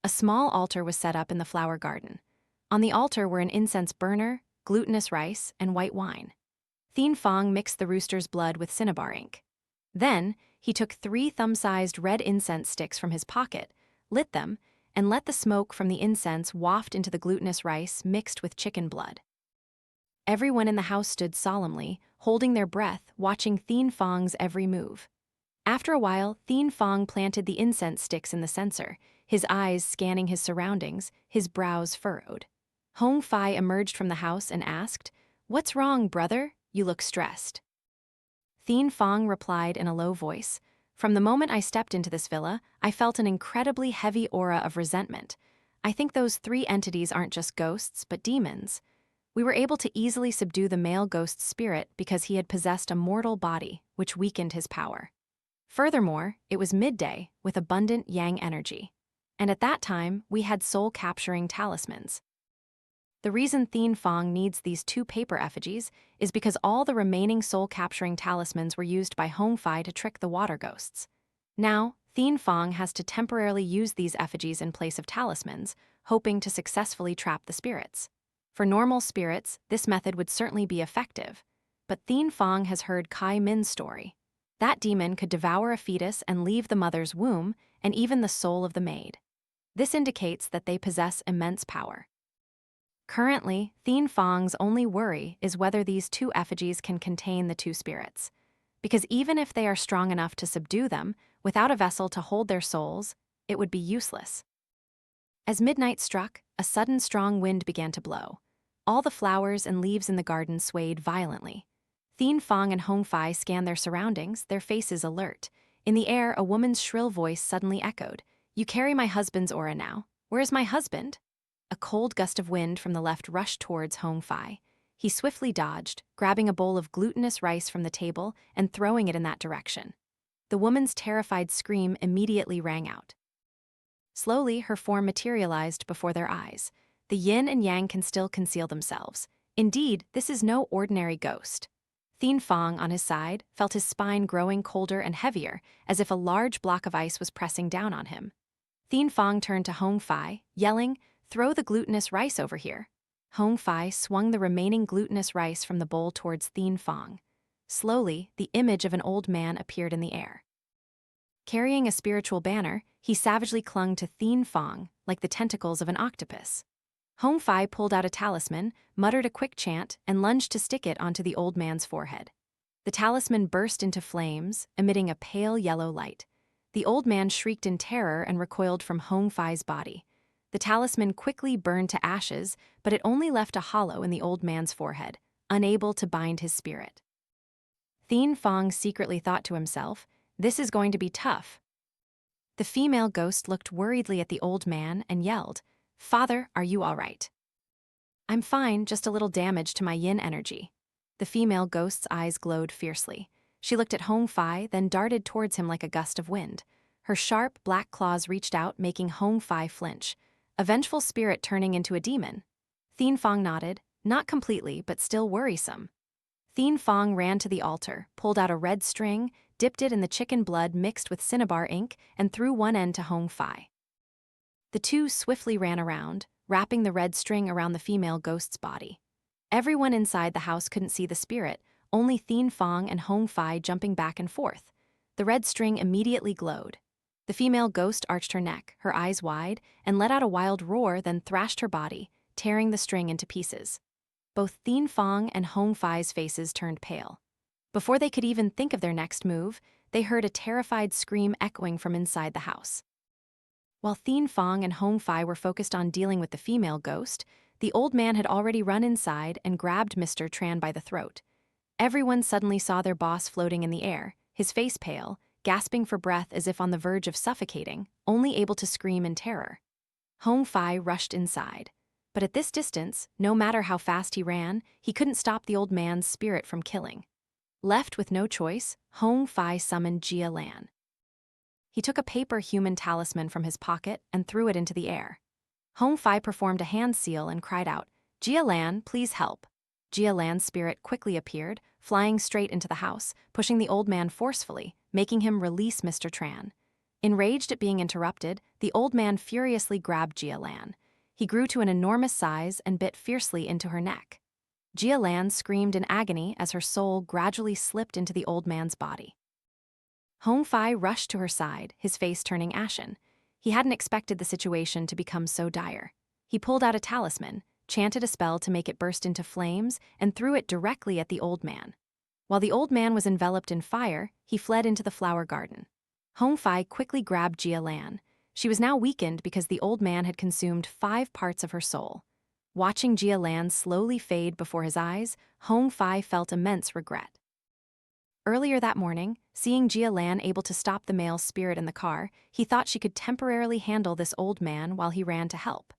A small altar was set up in the flower garden. On the altar were an incense burner, glutinous rice, and white wine. Thien Fong mixed the rooster's blood with cinnabar ink. Then, he took 3 thumb-sized red incense sticks from his pocket, lit them, and let the smoke from the incense waft into the glutinous rice mixed with chicken blood. Everyone in the house stood solemnly, holding their breath, watching Thien Fong's every move. After a while, Thien Fong planted the incense sticks in the censer, his eyes scanning his surroundings, his brows furrowed. Hong Fai emerged from the house and asked, "What's wrong, brother? You look stressed." Thien Fong replied in a low voice, "From the moment I stepped into this villa, I felt an incredibly heavy aura of resentment. I think those 3 entities aren't just ghosts, but demons. We were able to easily subdue the male ghost spirit because he had possessed a mortal body, which weakened his power. Furthermore, it was midday, with abundant yang energy. And at that time, we had soul-capturing talismans. The reason Thien Fong needs these 2 paper effigies is because all the remaining soul-capturing talismans were used by Hong Fai to trick the water ghosts. Now, Thien Fong has to temporarily use these effigies in place of talismans, hoping to successfully trap the spirits. For normal spirits, this method would certainly be effective, but Thien Fong has heard Kai Min's story. That demon could devour a fetus and leave the mother's womb, and even the soul of the maid. This indicates that they possess immense power. Currently, Thien Fong's only worry is whether these 2 effigies can contain the 2 spirits. Because even if they are strong enough to subdue them, without a vessel to hold their souls, it would be useless. As midnight struck, a sudden strong wind began to blow. All the flowers and leaves in the garden swayed violently. Thien Fong and Hong Fai scanned their surroundings, their faces alert. In the air, a woman's shrill voice suddenly echoed, "You carry my husband's aura now. Where is my husband?" A cold gust of wind from the left rushed towards Hong Fai. He swiftly dodged, grabbing a bowl of glutinous rice from the table and throwing it in that direction. The woman's terrified scream immediately rang out. Slowly, her form materialized before their eyes. The yin and yang can still conceal themselves. Indeed, this is no ordinary ghost. Thien Fong, on his side, felt his spine growing colder and heavier, as if a large block of ice was pressing down on him. Thien Fong turned to Hong Fai, yelling, "Throw the glutinous rice over here." Hong Fai swung the remaining glutinous rice from the bowl towards Thien Fong. Slowly, the image of an old man appeared in the air. Carrying a spiritual banner, he savagely clung to Thien Fong, like the tentacles of an octopus. Hong Fai pulled out a talisman, muttered a quick chant, and lunged to stick it onto the old man's forehead. The talisman burst into flames, emitting a pale yellow light. The old man shrieked in terror and recoiled from Hong Fai's body. The talisman quickly burned to ashes, but it only left a hollow in the old man's forehead, unable to bind his spirit. Thien Fong secretly thought to himself, "This is going to be tough." The female ghost looked worriedly at the old man and yelled, "Father, are you all right?" "I'm fine, just a little damage to my yin energy." The female ghost's eyes glowed fiercely. She looked at Hong Fai, then darted towards him like a gust of wind. Her sharp, black claws reached out, making Hong Fai flinch. A vengeful spirit turning into a demon. Thien Fong nodded, not completely, but still worrisome. Thien Phong ran to the altar, pulled out a red string, dipped it in the chicken blood mixed with cinnabar ink, and threw one end to Hoang Fai. The two swiftly ran around, wrapping the red string around the female ghost's body. Everyone inside the house couldn't see the spirit, only Thien Phong and Hoang Fai jumping back and forth. The red string immediately glowed. The female ghost arched her neck, her eyes wide, and let out a wild roar, then thrashed her body, tearing the string into pieces. Both Thien Phong and Hoang Fai's faces turned pale. Before they could even think of their next move, they heard a terrified scream echoing from inside the house. While Thien Phong and Hoang Fai were focused on dealing with the female ghost, the old man had already run inside and grabbed Mr. Tran by the throat. Everyone suddenly saw their boss floating in the air, his face pale, gasping for breath as if on the verge of suffocating, only able to scream in terror. Hoang Fai rushed inside. But at this distance, no matter how fast he ran, he couldn't stop the old man's spirit from killing. Left with no choice, Hoang Fai summoned Jia Lan. He took a paper human talisman from his pocket and threw it into the air. Hoang Fai performed a hand seal and cried out, "Jia Lan, please help." Jia Lan's spirit quickly appeared, flying straight into the house, pushing the old man forcefully, making him release Mr. Tran. Enraged at being interrupted, the old man furiously grabbed Jia Lan. He grew to an enormous size and bit fiercely into her neck. Jia Lan screamed in agony as her soul gradually slipped into the old man's body. Hoang Fai rushed to her side, his face turning ashen. He hadn't expected the situation to become so dire. He pulled out a talisman, chanted a spell to make it burst into flames, and threw it directly at the old man. While the old man was enveloped in fire, he fled into the flower garden. Hoang Fai quickly grabbed Jia Lan. She was now weakened because the old man had consumed 5 parts of her soul. Watching Jia Lan slowly fade before his eyes, Hoang Fai felt immense regret. Earlier that morning, seeing Jia Lan able to stop the male spirit in the car, he thought she could temporarily handle this old man while he ran to help.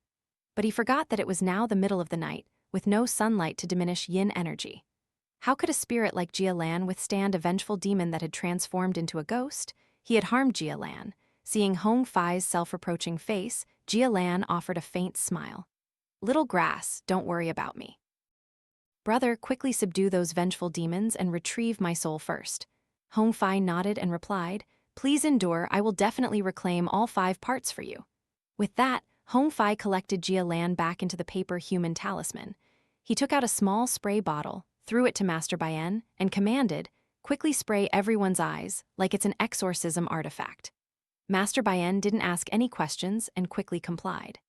But he forgot that it was now the middle of the night, with no sunlight to diminish yin energy. How could a spirit like Jia Lan withstand a vengeful demon that had transformed into a ghost? He had harmed Jia Lan. Seeing Hoang Fai's self-reproaching face, Jia Lan offered a faint smile. "Little grass, don't worry about me. Brother, quickly subdue those vengeful demons and retrieve my soul first." Hoang Fai nodded and replied, "Please endure, I will definitely reclaim all 5 parts for you." With that, Hoang Fai collected Jia Lan back into the paper human talisman. He took out a small spray bottle, threw it to Master Bayen, and commanded, "Quickly spray everyone's eyes, like it's an exorcism artifact." Master Bayen didn't ask any questions and quickly complied.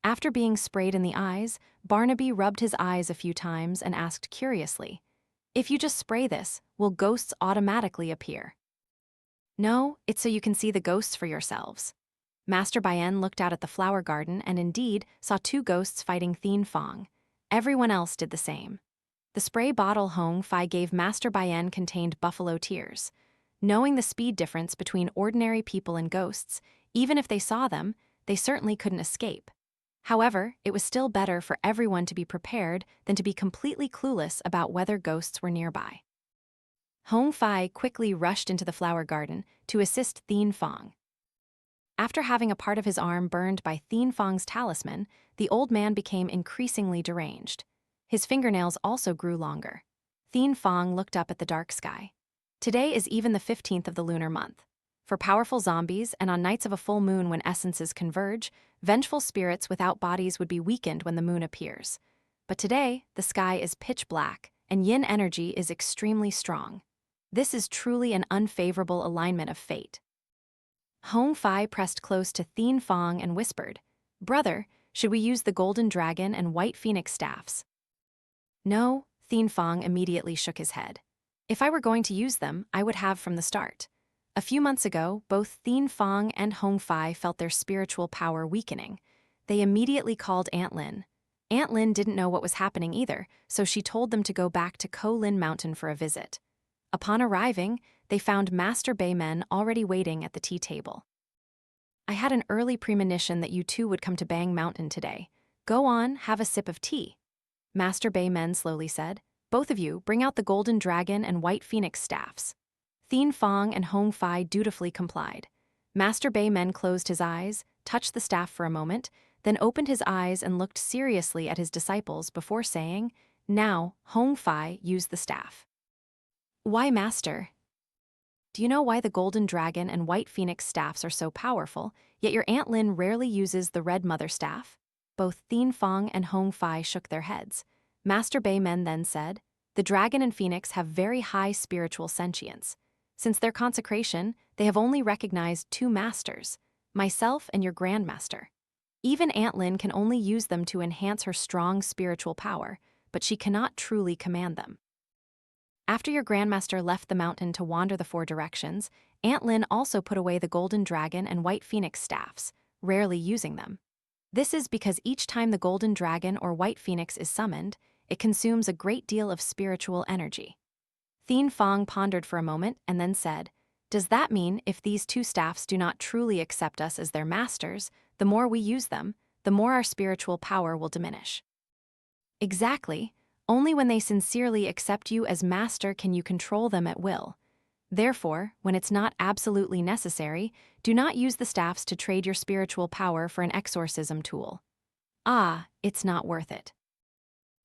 After being sprayed in the eyes, Barnaby rubbed his eyes a few times and asked curiously, "If you just spray this, will ghosts automatically appear?" "No, it's so you can see the ghosts for yourselves." Master Bayen looked out at the flower garden and indeed saw 2 ghosts fighting Thien Phong. Everyone else did the same. The spray bottle Hoang Fai gave Master Bayen contained buffalo tears. Knowing the speed difference between ordinary people and ghosts, even if they saw them, they certainly couldn't escape. However, it was still better for everyone to be prepared than to be completely clueless about whether ghosts were nearby. Hoang Fai quickly rushed into the flower garden to assist Thien Phong. After having a part of his arm burned by Thien Phong's talisman, the old man became increasingly deranged. His fingernails also grew longer. Thien Phong looked up at the dark sky. Today is even the 15th of the lunar month. For powerful zombies and on nights of a full moon when essences converge, vengeful spirits without bodies would be weakened when the moon appears. But today, the sky is pitch black, and yin energy is extremely strong. This is truly an unfavorable alignment of fate. Hoang Fai pressed close to Thien Phong and whispered, "Brother, should we use the golden dragon and white phoenix staffs?" "No," Thien Phong immediately shook his head. "If I were going to use them, I would have from the start." A few months ago, both Thien Phong and Hoang Fai felt their spiritual power weakening. They immediately called Aunt Lin. Aunt Lin didn't know what was happening either, so she told them to go back to Ko Lin Mountain for a visit. Upon arriving, they found Master Baymen already waiting at the tea table. "I had an early premonition that you two would come to Bang Mountain today. Go on, have a sip of tea," Master Baymen slowly said. "Both of you, bring out the golden dragon and white phoenix staffs." Thien Phong and Hoang Fai dutifully complied. Master Baymen closed his eyes, touched the staff for a moment, then opened his eyes and looked seriously at his disciples before saying, Now, Hongfei used the staff. Why, Master? Do you know why the golden dragon and white phoenix staffs are so powerful, yet your Aunt Lin rarely uses the red mother staff? Both Thien Phong and Hongfei shook their heads. Master Bei Men then said, the dragon and phoenix have very high spiritual sentience. Since their consecration, they have only recognized two masters, myself and your grandmaster. Even Aunt Lin can only use them to enhance her strong spiritual power, but she cannot truly command them. After your grandmaster left the mountain to wander the four directions, Aunt Lin also put away the golden dragon and white phoenix staffs, rarely using them. This is because each time the golden dragon or white phoenix is summoned, it consumes a great deal of spiritual energy. Thien Phong pondered for a moment and then said, does that mean if these two staffs do not truly accept us as their masters, the more we use them, the more our spiritual power will diminish? Exactly. Only when they sincerely accept you as master can you control them at will. Therefore, when it's not absolutely necessary, do not use the staffs to trade your spiritual power for an exorcism tool. Ah, it's not worth it.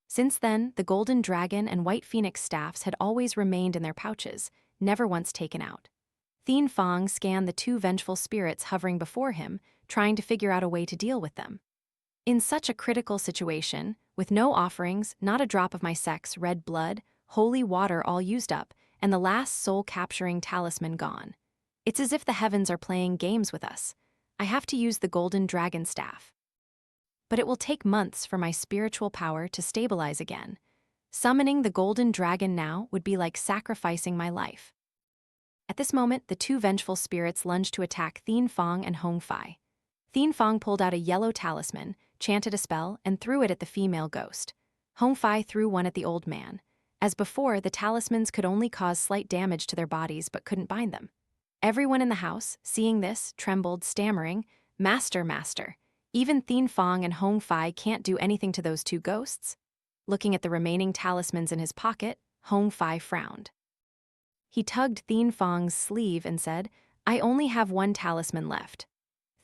Since then, the golden dragon and white phoenix staffs had always remained in their pouches, never once taken out. Thien Phong scanned the two vengeful spirits hovering before him, trying to figure out a way to deal with them. In such a critical situation, with no offerings, not a drop of my sex, red blood, holy water all used up, and the last soul-capturing talisman gone, it's as if the heavens are playing games with us. I have to use the golden dragon staff. But it will take months for my spiritual power to stabilize again. Summoning the golden dragon now would be like sacrificing my life. At this moment, the two vengeful spirits lunged to attack Thien Phong and Hongfei. Thien Phong pulled out a yellow talisman, chanted a spell, and threw it at the female ghost. Hongfei threw one at the old man. As before, the talismans could only cause slight damage to their bodies but couldn't bind them. Everyone in the house, seeing this, trembled, stammering, Master, Master. Even Thien Phong and Hongfei can't do anything to those two ghosts? Looking at the remaining talismans in his pocket, Hongfei frowned. He tugged Thien Fong's sleeve and said, I only have one talisman left.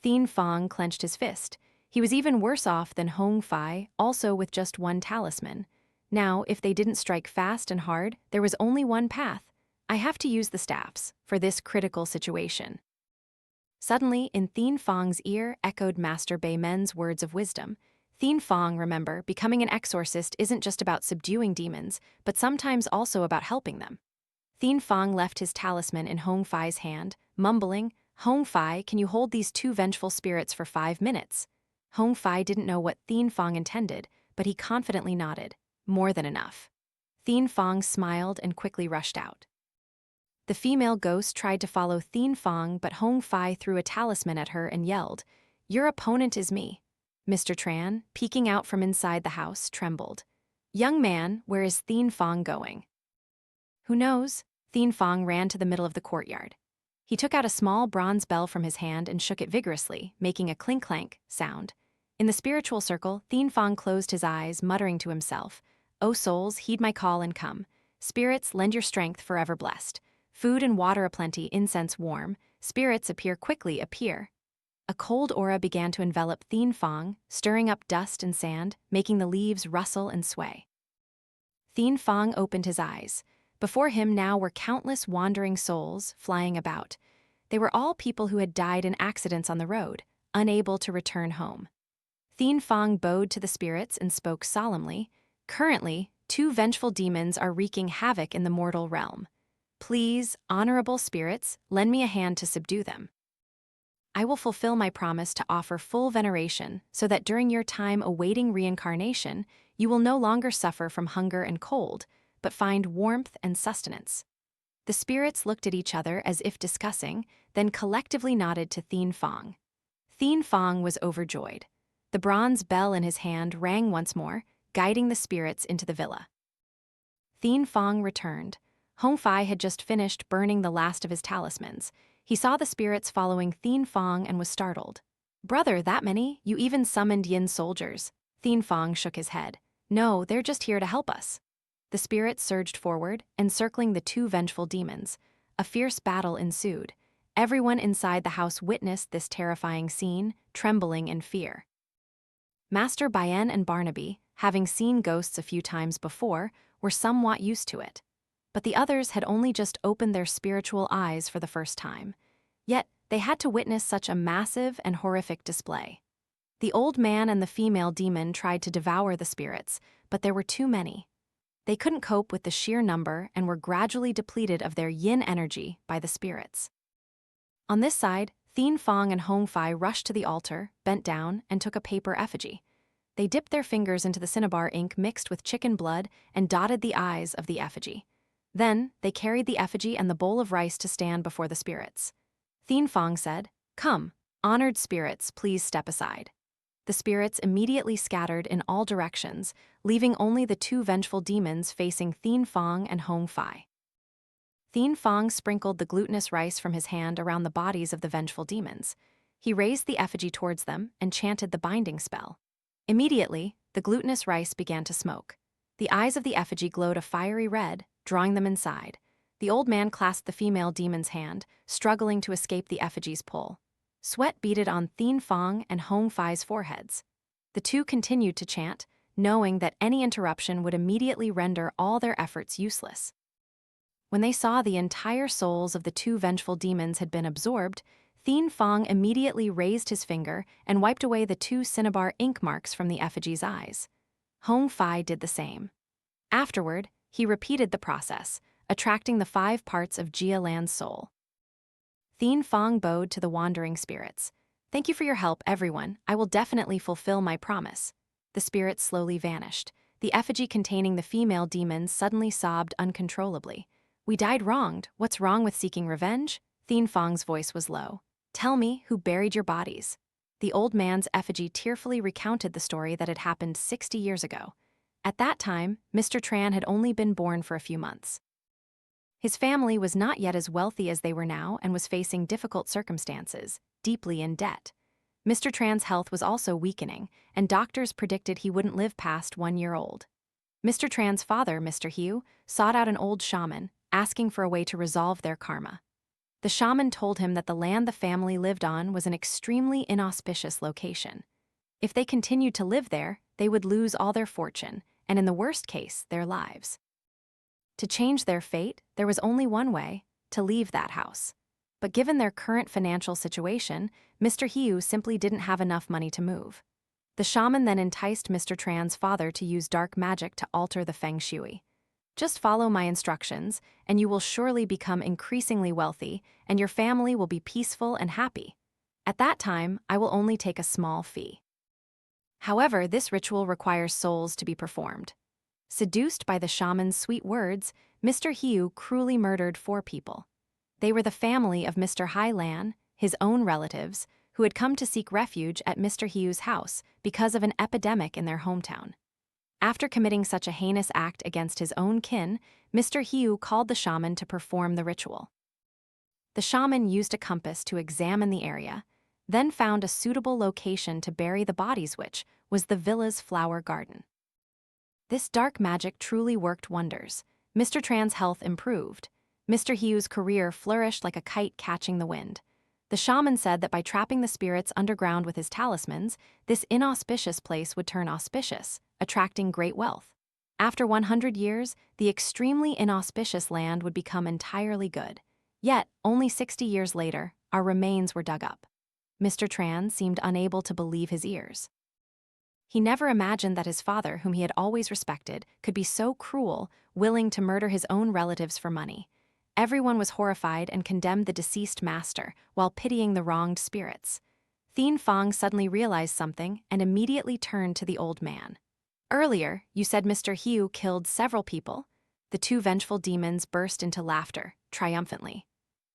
Thien Phong clenched his fist. He was even worse off than Hongfei, also with just one talisman. Now, if they didn't strike fast and hard, there was only one path. I have to use the staffs for this critical situation. Suddenly, in Thien Fong's ear echoed Master Bei Men's words of wisdom. Thien Phong, remember, becoming an exorcist isn't just about subduing demons, but sometimes also about helping them. Thien Phong left his talisman in Hongfei's hand, mumbling, Hongfei, can you hold these two vengeful spirits for 5 minutes? Hongfei didn't know what Thien Phong intended, but he confidently nodded. More than enough. Thien Phong smiled and quickly rushed out. The female ghost tried to follow Thien Phong, but Hongfei threw a talisman at her and yelled, your opponent is me. Mr. Tran, peeking out from inside the house, trembled. Young man, where is Thien Phong going? Who knows? Thien Phong ran to the middle of the courtyard. He took out a small bronze bell from his hand and shook it vigorously, making a clink-clank sound. In the spiritual circle, Thien Phong closed his eyes, muttering to himself, O souls, heed my call and come. Spirits, lend your strength, forever blessed. Food and water aplenty, incense warm. Spirits appear quickly, appear. A cold aura began to envelop Thien Phong, stirring up dust and sand, making the leaves rustle and sway. Thien Phong opened his eyes. Before him now were countless wandering souls flying about. They were all people who had died in accidents on the road, unable to return home. Thien Phong bowed to the spirits and spoke solemnly, currently, 2 vengeful demons are wreaking havoc in the mortal realm. Please, honorable spirits, lend me a hand to subdue them. I will fulfill my promise to offer full veneration so that during your time awaiting reincarnation, you will no longer suffer from hunger and cold, but find warmth and sustenance. The spirits looked at each other as if discussing, then collectively nodded to Thien Phong. Thien Phong was overjoyed. The bronze bell in his hand rang once more, guiding the spirits into the villa. Thien Phong returned. Hongfei had just finished burning the last of his talismans. He saw the spirits following Thien Phong and was startled. Brother, that many? You even summoned Yin soldiers. Thien Phong shook his head. No, they're just here to help us. The spirits surged forward, encircling the 2 vengeful demons. A fierce battle ensued. Everyone inside the house witnessed this terrifying scene, trembling in fear. Master Bayen and Barnaby, having seen ghosts a few times before, were somewhat used to it. But the others had only just opened their spiritual eyes for the first time. Yet, they had to witness such a massive and horrific display. The old man and the female demon tried to devour the spirits, but there were too many. They couldn't cope with the sheer number and were gradually depleted of their yin energy by the spirits. On this side, Thien, Phong, and Hoang rushed to the altar, bent down, and took a paper effigy. They dipped their fingers into the cinnabar ink mixed with chicken blood and dotted the eyes of the effigy. Then, they carried the effigy and the bowl of rice to stand before the spirits. Thien Phong said, "Come, honored spirits, please step aside." The spirits immediately scattered in all directions, leaving only the two vengeful demons facing Thien Phong and Hoang. Thien Phong sprinkled the glutinous rice from his hand around the bodies of the vengeful demons. He raised the effigy towards them and chanted the binding spell. Immediately, the glutinous rice began to smoke. The eyes of the effigy glowed a fiery red, drawing them inside. The old man clasped the female demon's hand, struggling to escape the effigy's pull. Sweat beaded on Thien Phong and Hoang foreheads. The two continued to chant, knowing that any interruption would immediately render all their efforts useless. When they saw the entire souls of the two vengeful demons had been absorbed, Thien Phong immediately raised his finger and wiped away the two cinnabar ink marks from the effigy's eyes. Hoang did the same. Afterward, he repeated the process, attracting the 5 parts of Jia Lan's soul. Thien Phong bowed to the wandering spirits. "Thank you for your help, everyone. I will definitely fulfill my promise." The spirits slowly vanished. The effigy containing the female demons suddenly sobbed uncontrollably. "We died wronged. What's wrong with seeking revenge?" Thien Phong's voice was low. "Tell me who buried your bodies." The old man's effigy tearfully recounted the story that had happened 60 years ago. At that time, Mr. Tran had only been born for a few months. His family was not yet as wealthy as they were now and was facing difficult circumstances, deeply in debt. Mr. Tran's health was also weakening, and doctors predicted he wouldn't live past 1 year old. Mr. Tran's father, Mr. Hugh, sought out an old shaman, asking for a way to resolve their karma. The shaman told him that the land the family lived on was an extremely inauspicious location. If they continued to live there, they would lose all their fortune, and in the worst case, their lives. To change their fate, there was only one way: to leave that house. But given their current financial situation, Mr. Hugh simply didn't have enough money to move. The shaman then enticed Mr. Tran's father to use dark magic to alter the feng shui. "Just follow my instructions, and you will surely become increasingly wealthy, and your family will be peaceful and happy. At that time, I will only take a small fee." However, this ritual requires souls to be performed. Seduced by the shaman's sweet words, Mr. Hugh cruelly murdered 4 people. They were the family of Mr. Hai Lan, his own relatives, who had come to seek refuge at Mr. Hugh's house because of an epidemic in their hometown. After committing such a heinous act against his own kin, Mr. Hugh called the shaman to perform the ritual. The shaman used a compass to examine the area, then found a suitable location to bury the bodies, which was the villa's flower garden. This dark magic truly worked wonders. Mr. Tran's health improved. Mr. Hugh's career flourished like a kite catching the wind. The shaman said that by trapping the spirits underground with his talismans, this inauspicious place would turn auspicious, attracting great wealth. After 100 years, the extremely inauspicious land would become entirely good. Yet, only 60 years later, our remains were dug up. Mr. Tran seemed unable to believe his ears. He never imagined that his father, whom he had always respected, could be so cruel, willing to murder his own relatives for money. Everyone was horrified and condemned the deceased master, while pitying the wronged spirits. Thien Phong suddenly realized something and immediately turned to the old man. "Earlier, you said Mr. Hugh killed several people?" The 2 vengeful demons burst into laughter, triumphantly.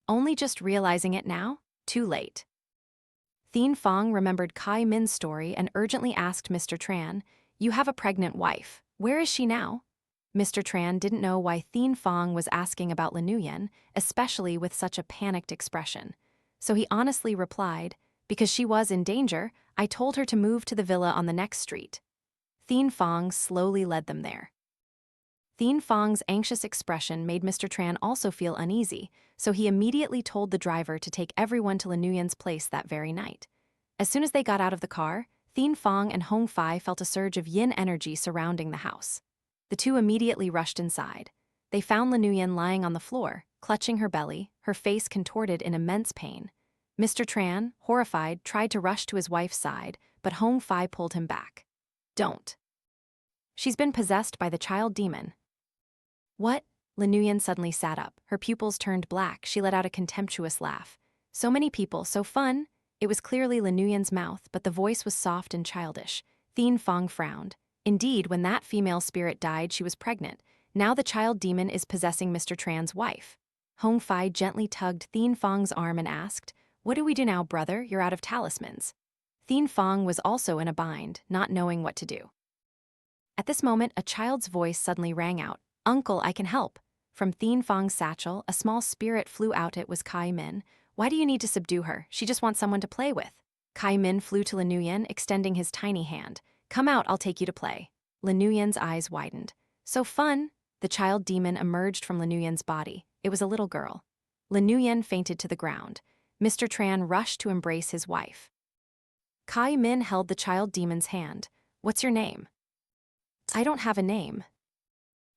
Only just realizing it now? Too late. Thien Phong remembered Kai Min's story and urgently asked Mr. Tran, "You have a pregnant wife. Where is she now?" Mr. Tran didn't know why Thien Phong was asking about Linuyen, especially with such a panicked expression. So he honestly replied, "Because she was in danger, I told her to move to the villa on the next street." Thien Phong slowly led them there. Thien Phong's anxious expression made Mr. Tran also feel uneasy, so he immediately told the driver to take everyone to Linuyen's place that very night. As soon as they got out of the car, Thien Phong and Hong Fai felt a surge of yin energy surrounding the house. The two immediately rushed inside. They found Linuyen lying on the floor, clutching her belly, her face contorted in immense pain. Mr. Tran, horrified, tried to rush to his wife's side, but Hong Fai pulled him back. Don't. She's been possessed by the child demon. What? Linuyen suddenly sat up. Her pupils turned black. She let out a contemptuous laugh. So many people, so fun. It was clearly Linuyen's mouth, but the voice was soft and childish. Thien Phong frowned. Indeed, when that female spirit died, she was pregnant. Now the child demon is possessing Mr. Tran's wife. Hong Fai gently tugged Thien Fong's arm and asked, "What do we do now, brother? You're out of talismans." Thien Phong was also in a bind, not knowing what to do. At this moment, a child's voice suddenly rang out. "Uncle, I can help." From Thien Fong's satchel, a small spirit flew out. It was Kai Min. "Why do you need to subdue her? She just wants someone to play with." Kai Min flew to Linuyen, extending his tiny hand. "Come out, I'll take you to play." Linuyen's eyes widened. "So fun." The child demon emerged from Linuyen's body. It was a little girl. Linuyen fainted to the ground. Mr. Tran rushed to embrace his wife. Kai Min held the child demon's hand. "What's your name?" "I don't have a name."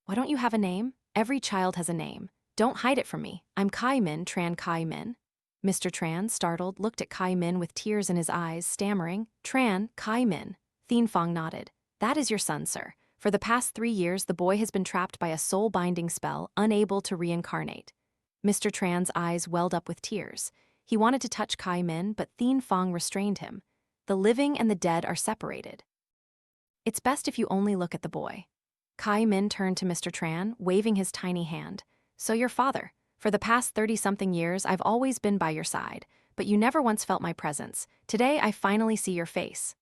"Why don't you have a name? Every child has a name. Don't hide it from me. I'm Kai Min, Tran Kai Min." Mr. Tran, startled, looked at Kai Min with tears in his eyes, stammering, "Tran, Kai Min." Thien Phong nodded. "That is your son, sir. For the past 3 years, the boy has been trapped by a soul-binding spell, unable to reincarnate." Mr. Tran's eyes welled up with tears. He wanted to touch Kai Min, but Thien Phong restrained him. The living and the dead are separated. It's best if you only look at the boy. Kai Min turned to Mr. Tran, waving his tiny hand. "So your father. For the past 30-something years, I've always been by your side, but you never once felt my presence. Today, I finally see your face."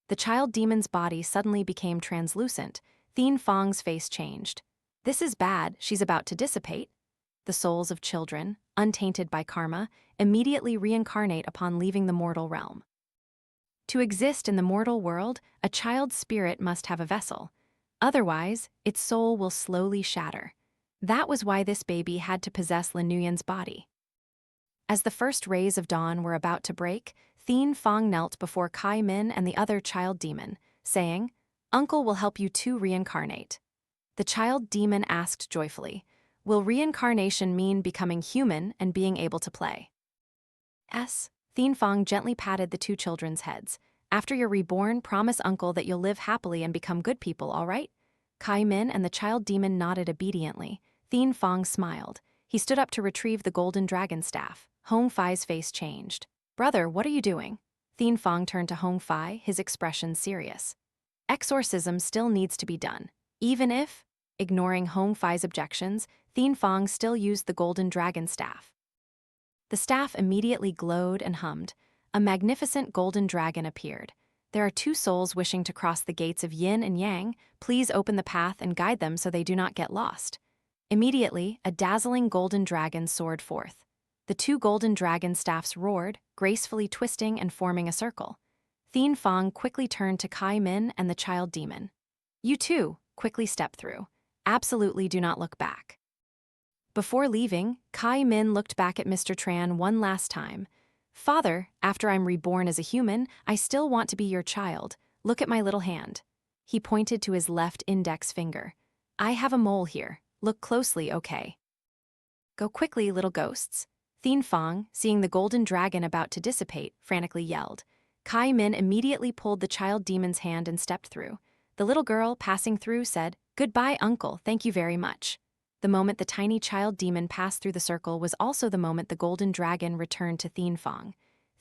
The child demon's body suddenly became translucent. Thien Fong's face changed. "This is bad. She's about to dissipate." The souls of children, untainted by karma, immediately reincarnate upon leaving the mortal realm. To exist in the mortal world, a child's spirit must have a vessel. Otherwise, its soul will slowly shatter. That was why this baby had to possess Linuyen's body. As the first rays of dawn were about to break, Thien Phong knelt before Kai Min and the other child demon, saying, "Uncle will help you too reincarnate." The child demon asked joyfully, "Will reincarnation mean becoming human and being able to play?" "Yes." Thien Phong gently patted the two children's heads. "After you're reborn, promise Uncle that you'll live happily and become good people, all right?" Kai Min and the child demon nodded obediently. Thien Phong smiled. He stood up to retrieve the golden dragon staff. Hong Fai's face changed. "Brother, what are you doing?" Thien Phong turned to Hong Fai, his expression serious. "Exorcism still needs to be done. Even if..." Ignoring Hong Fai's objections, Thien Phong still used the golden dragon staff. The staff immediately glowed and hummed. A magnificent golden dragon appeared. "There are 2 souls wishing to cross the gates of yin and yang. Please open the path and guide them so they do not get lost." Immediately, a dazzling golden dragon soared forth. The 2 golden dragon staffs roared, gracefully twisting and forming a circle. Thien Phong quickly turned to Kai Min and the child demon. "You too, quickly step through. Absolutely do not look back." Before leaving, Kai Min looked back at Mr. Tran one last time. "Father, after I'm reborn as a human, I still want to be your child. Look at my little hand." He pointed to his left index finger. "I have a mole here. Look closely, okay?" "Go quickly, little ghosts." Thien Phong, seeing the golden dragon about to dissipate, frantically yelled. Kai Min immediately pulled the child demon's hand and stepped through. The little girl, passing through, said, "Goodbye, Uncle, thank you very much." The moment the tiny child demon passed through the circle was also the moment the golden dragon returned to Thien Phong.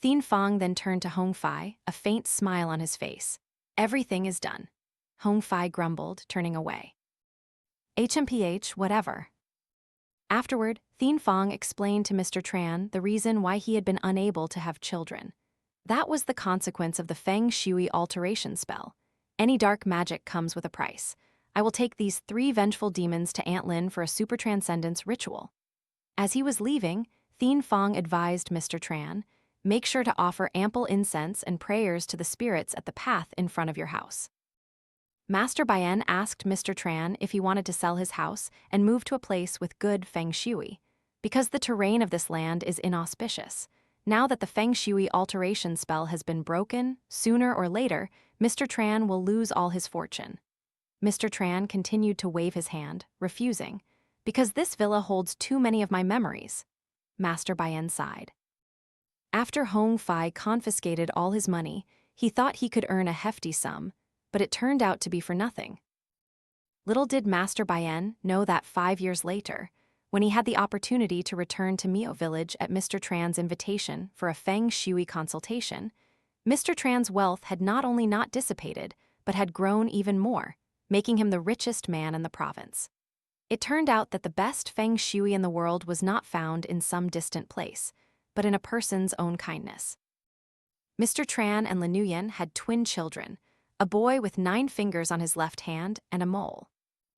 Thien Phong then turned to Hong Fai, a faint smile on his face. "Everything is done." Hong Fai grumbled, turning away. "HMPH, whatever." Afterward, Thien Phong explained to Mr. Tran the reason why he had been unable to have children. That was the consequence of the feng shui alteration spell. Any dark magic comes with a price. I will take these 3 vengeful demons to Aunt Lin for a super transcendence ritual. As he was leaving, Thien Phong advised Mr. Tran, "Make sure to offer ample incense and prayers to the spirits at the path in front of your house." Master Bayan asked Mr. Tran if he wanted to sell his house and move to a place with good feng shui, because the terrain of this land is inauspicious. Now that the feng shui alteration spell has been broken, sooner or later, Mr. Tran will lose all his fortune. Mr. Tran continued to wave his hand, refusing, because this villa holds too many of my memories. Master Bayan sighed. After Hoang confiscated all his money, he thought he could earn a hefty sum, but it turned out to be for nothing. Little did Master Bayan know that 5 years later, when he had the opportunity to return to Mio village at Mr. Tran's invitation for a feng shui consultation, Mr. Tran's wealth had not only not dissipated, but had grown even more, making him the richest man in the province. It turned out that the best feng shui in the world was not found in some distant place, but in a person's own kindness. Mr. Tran and Linuyen had twin children, a boy with 9 fingers on his left hand and a mole.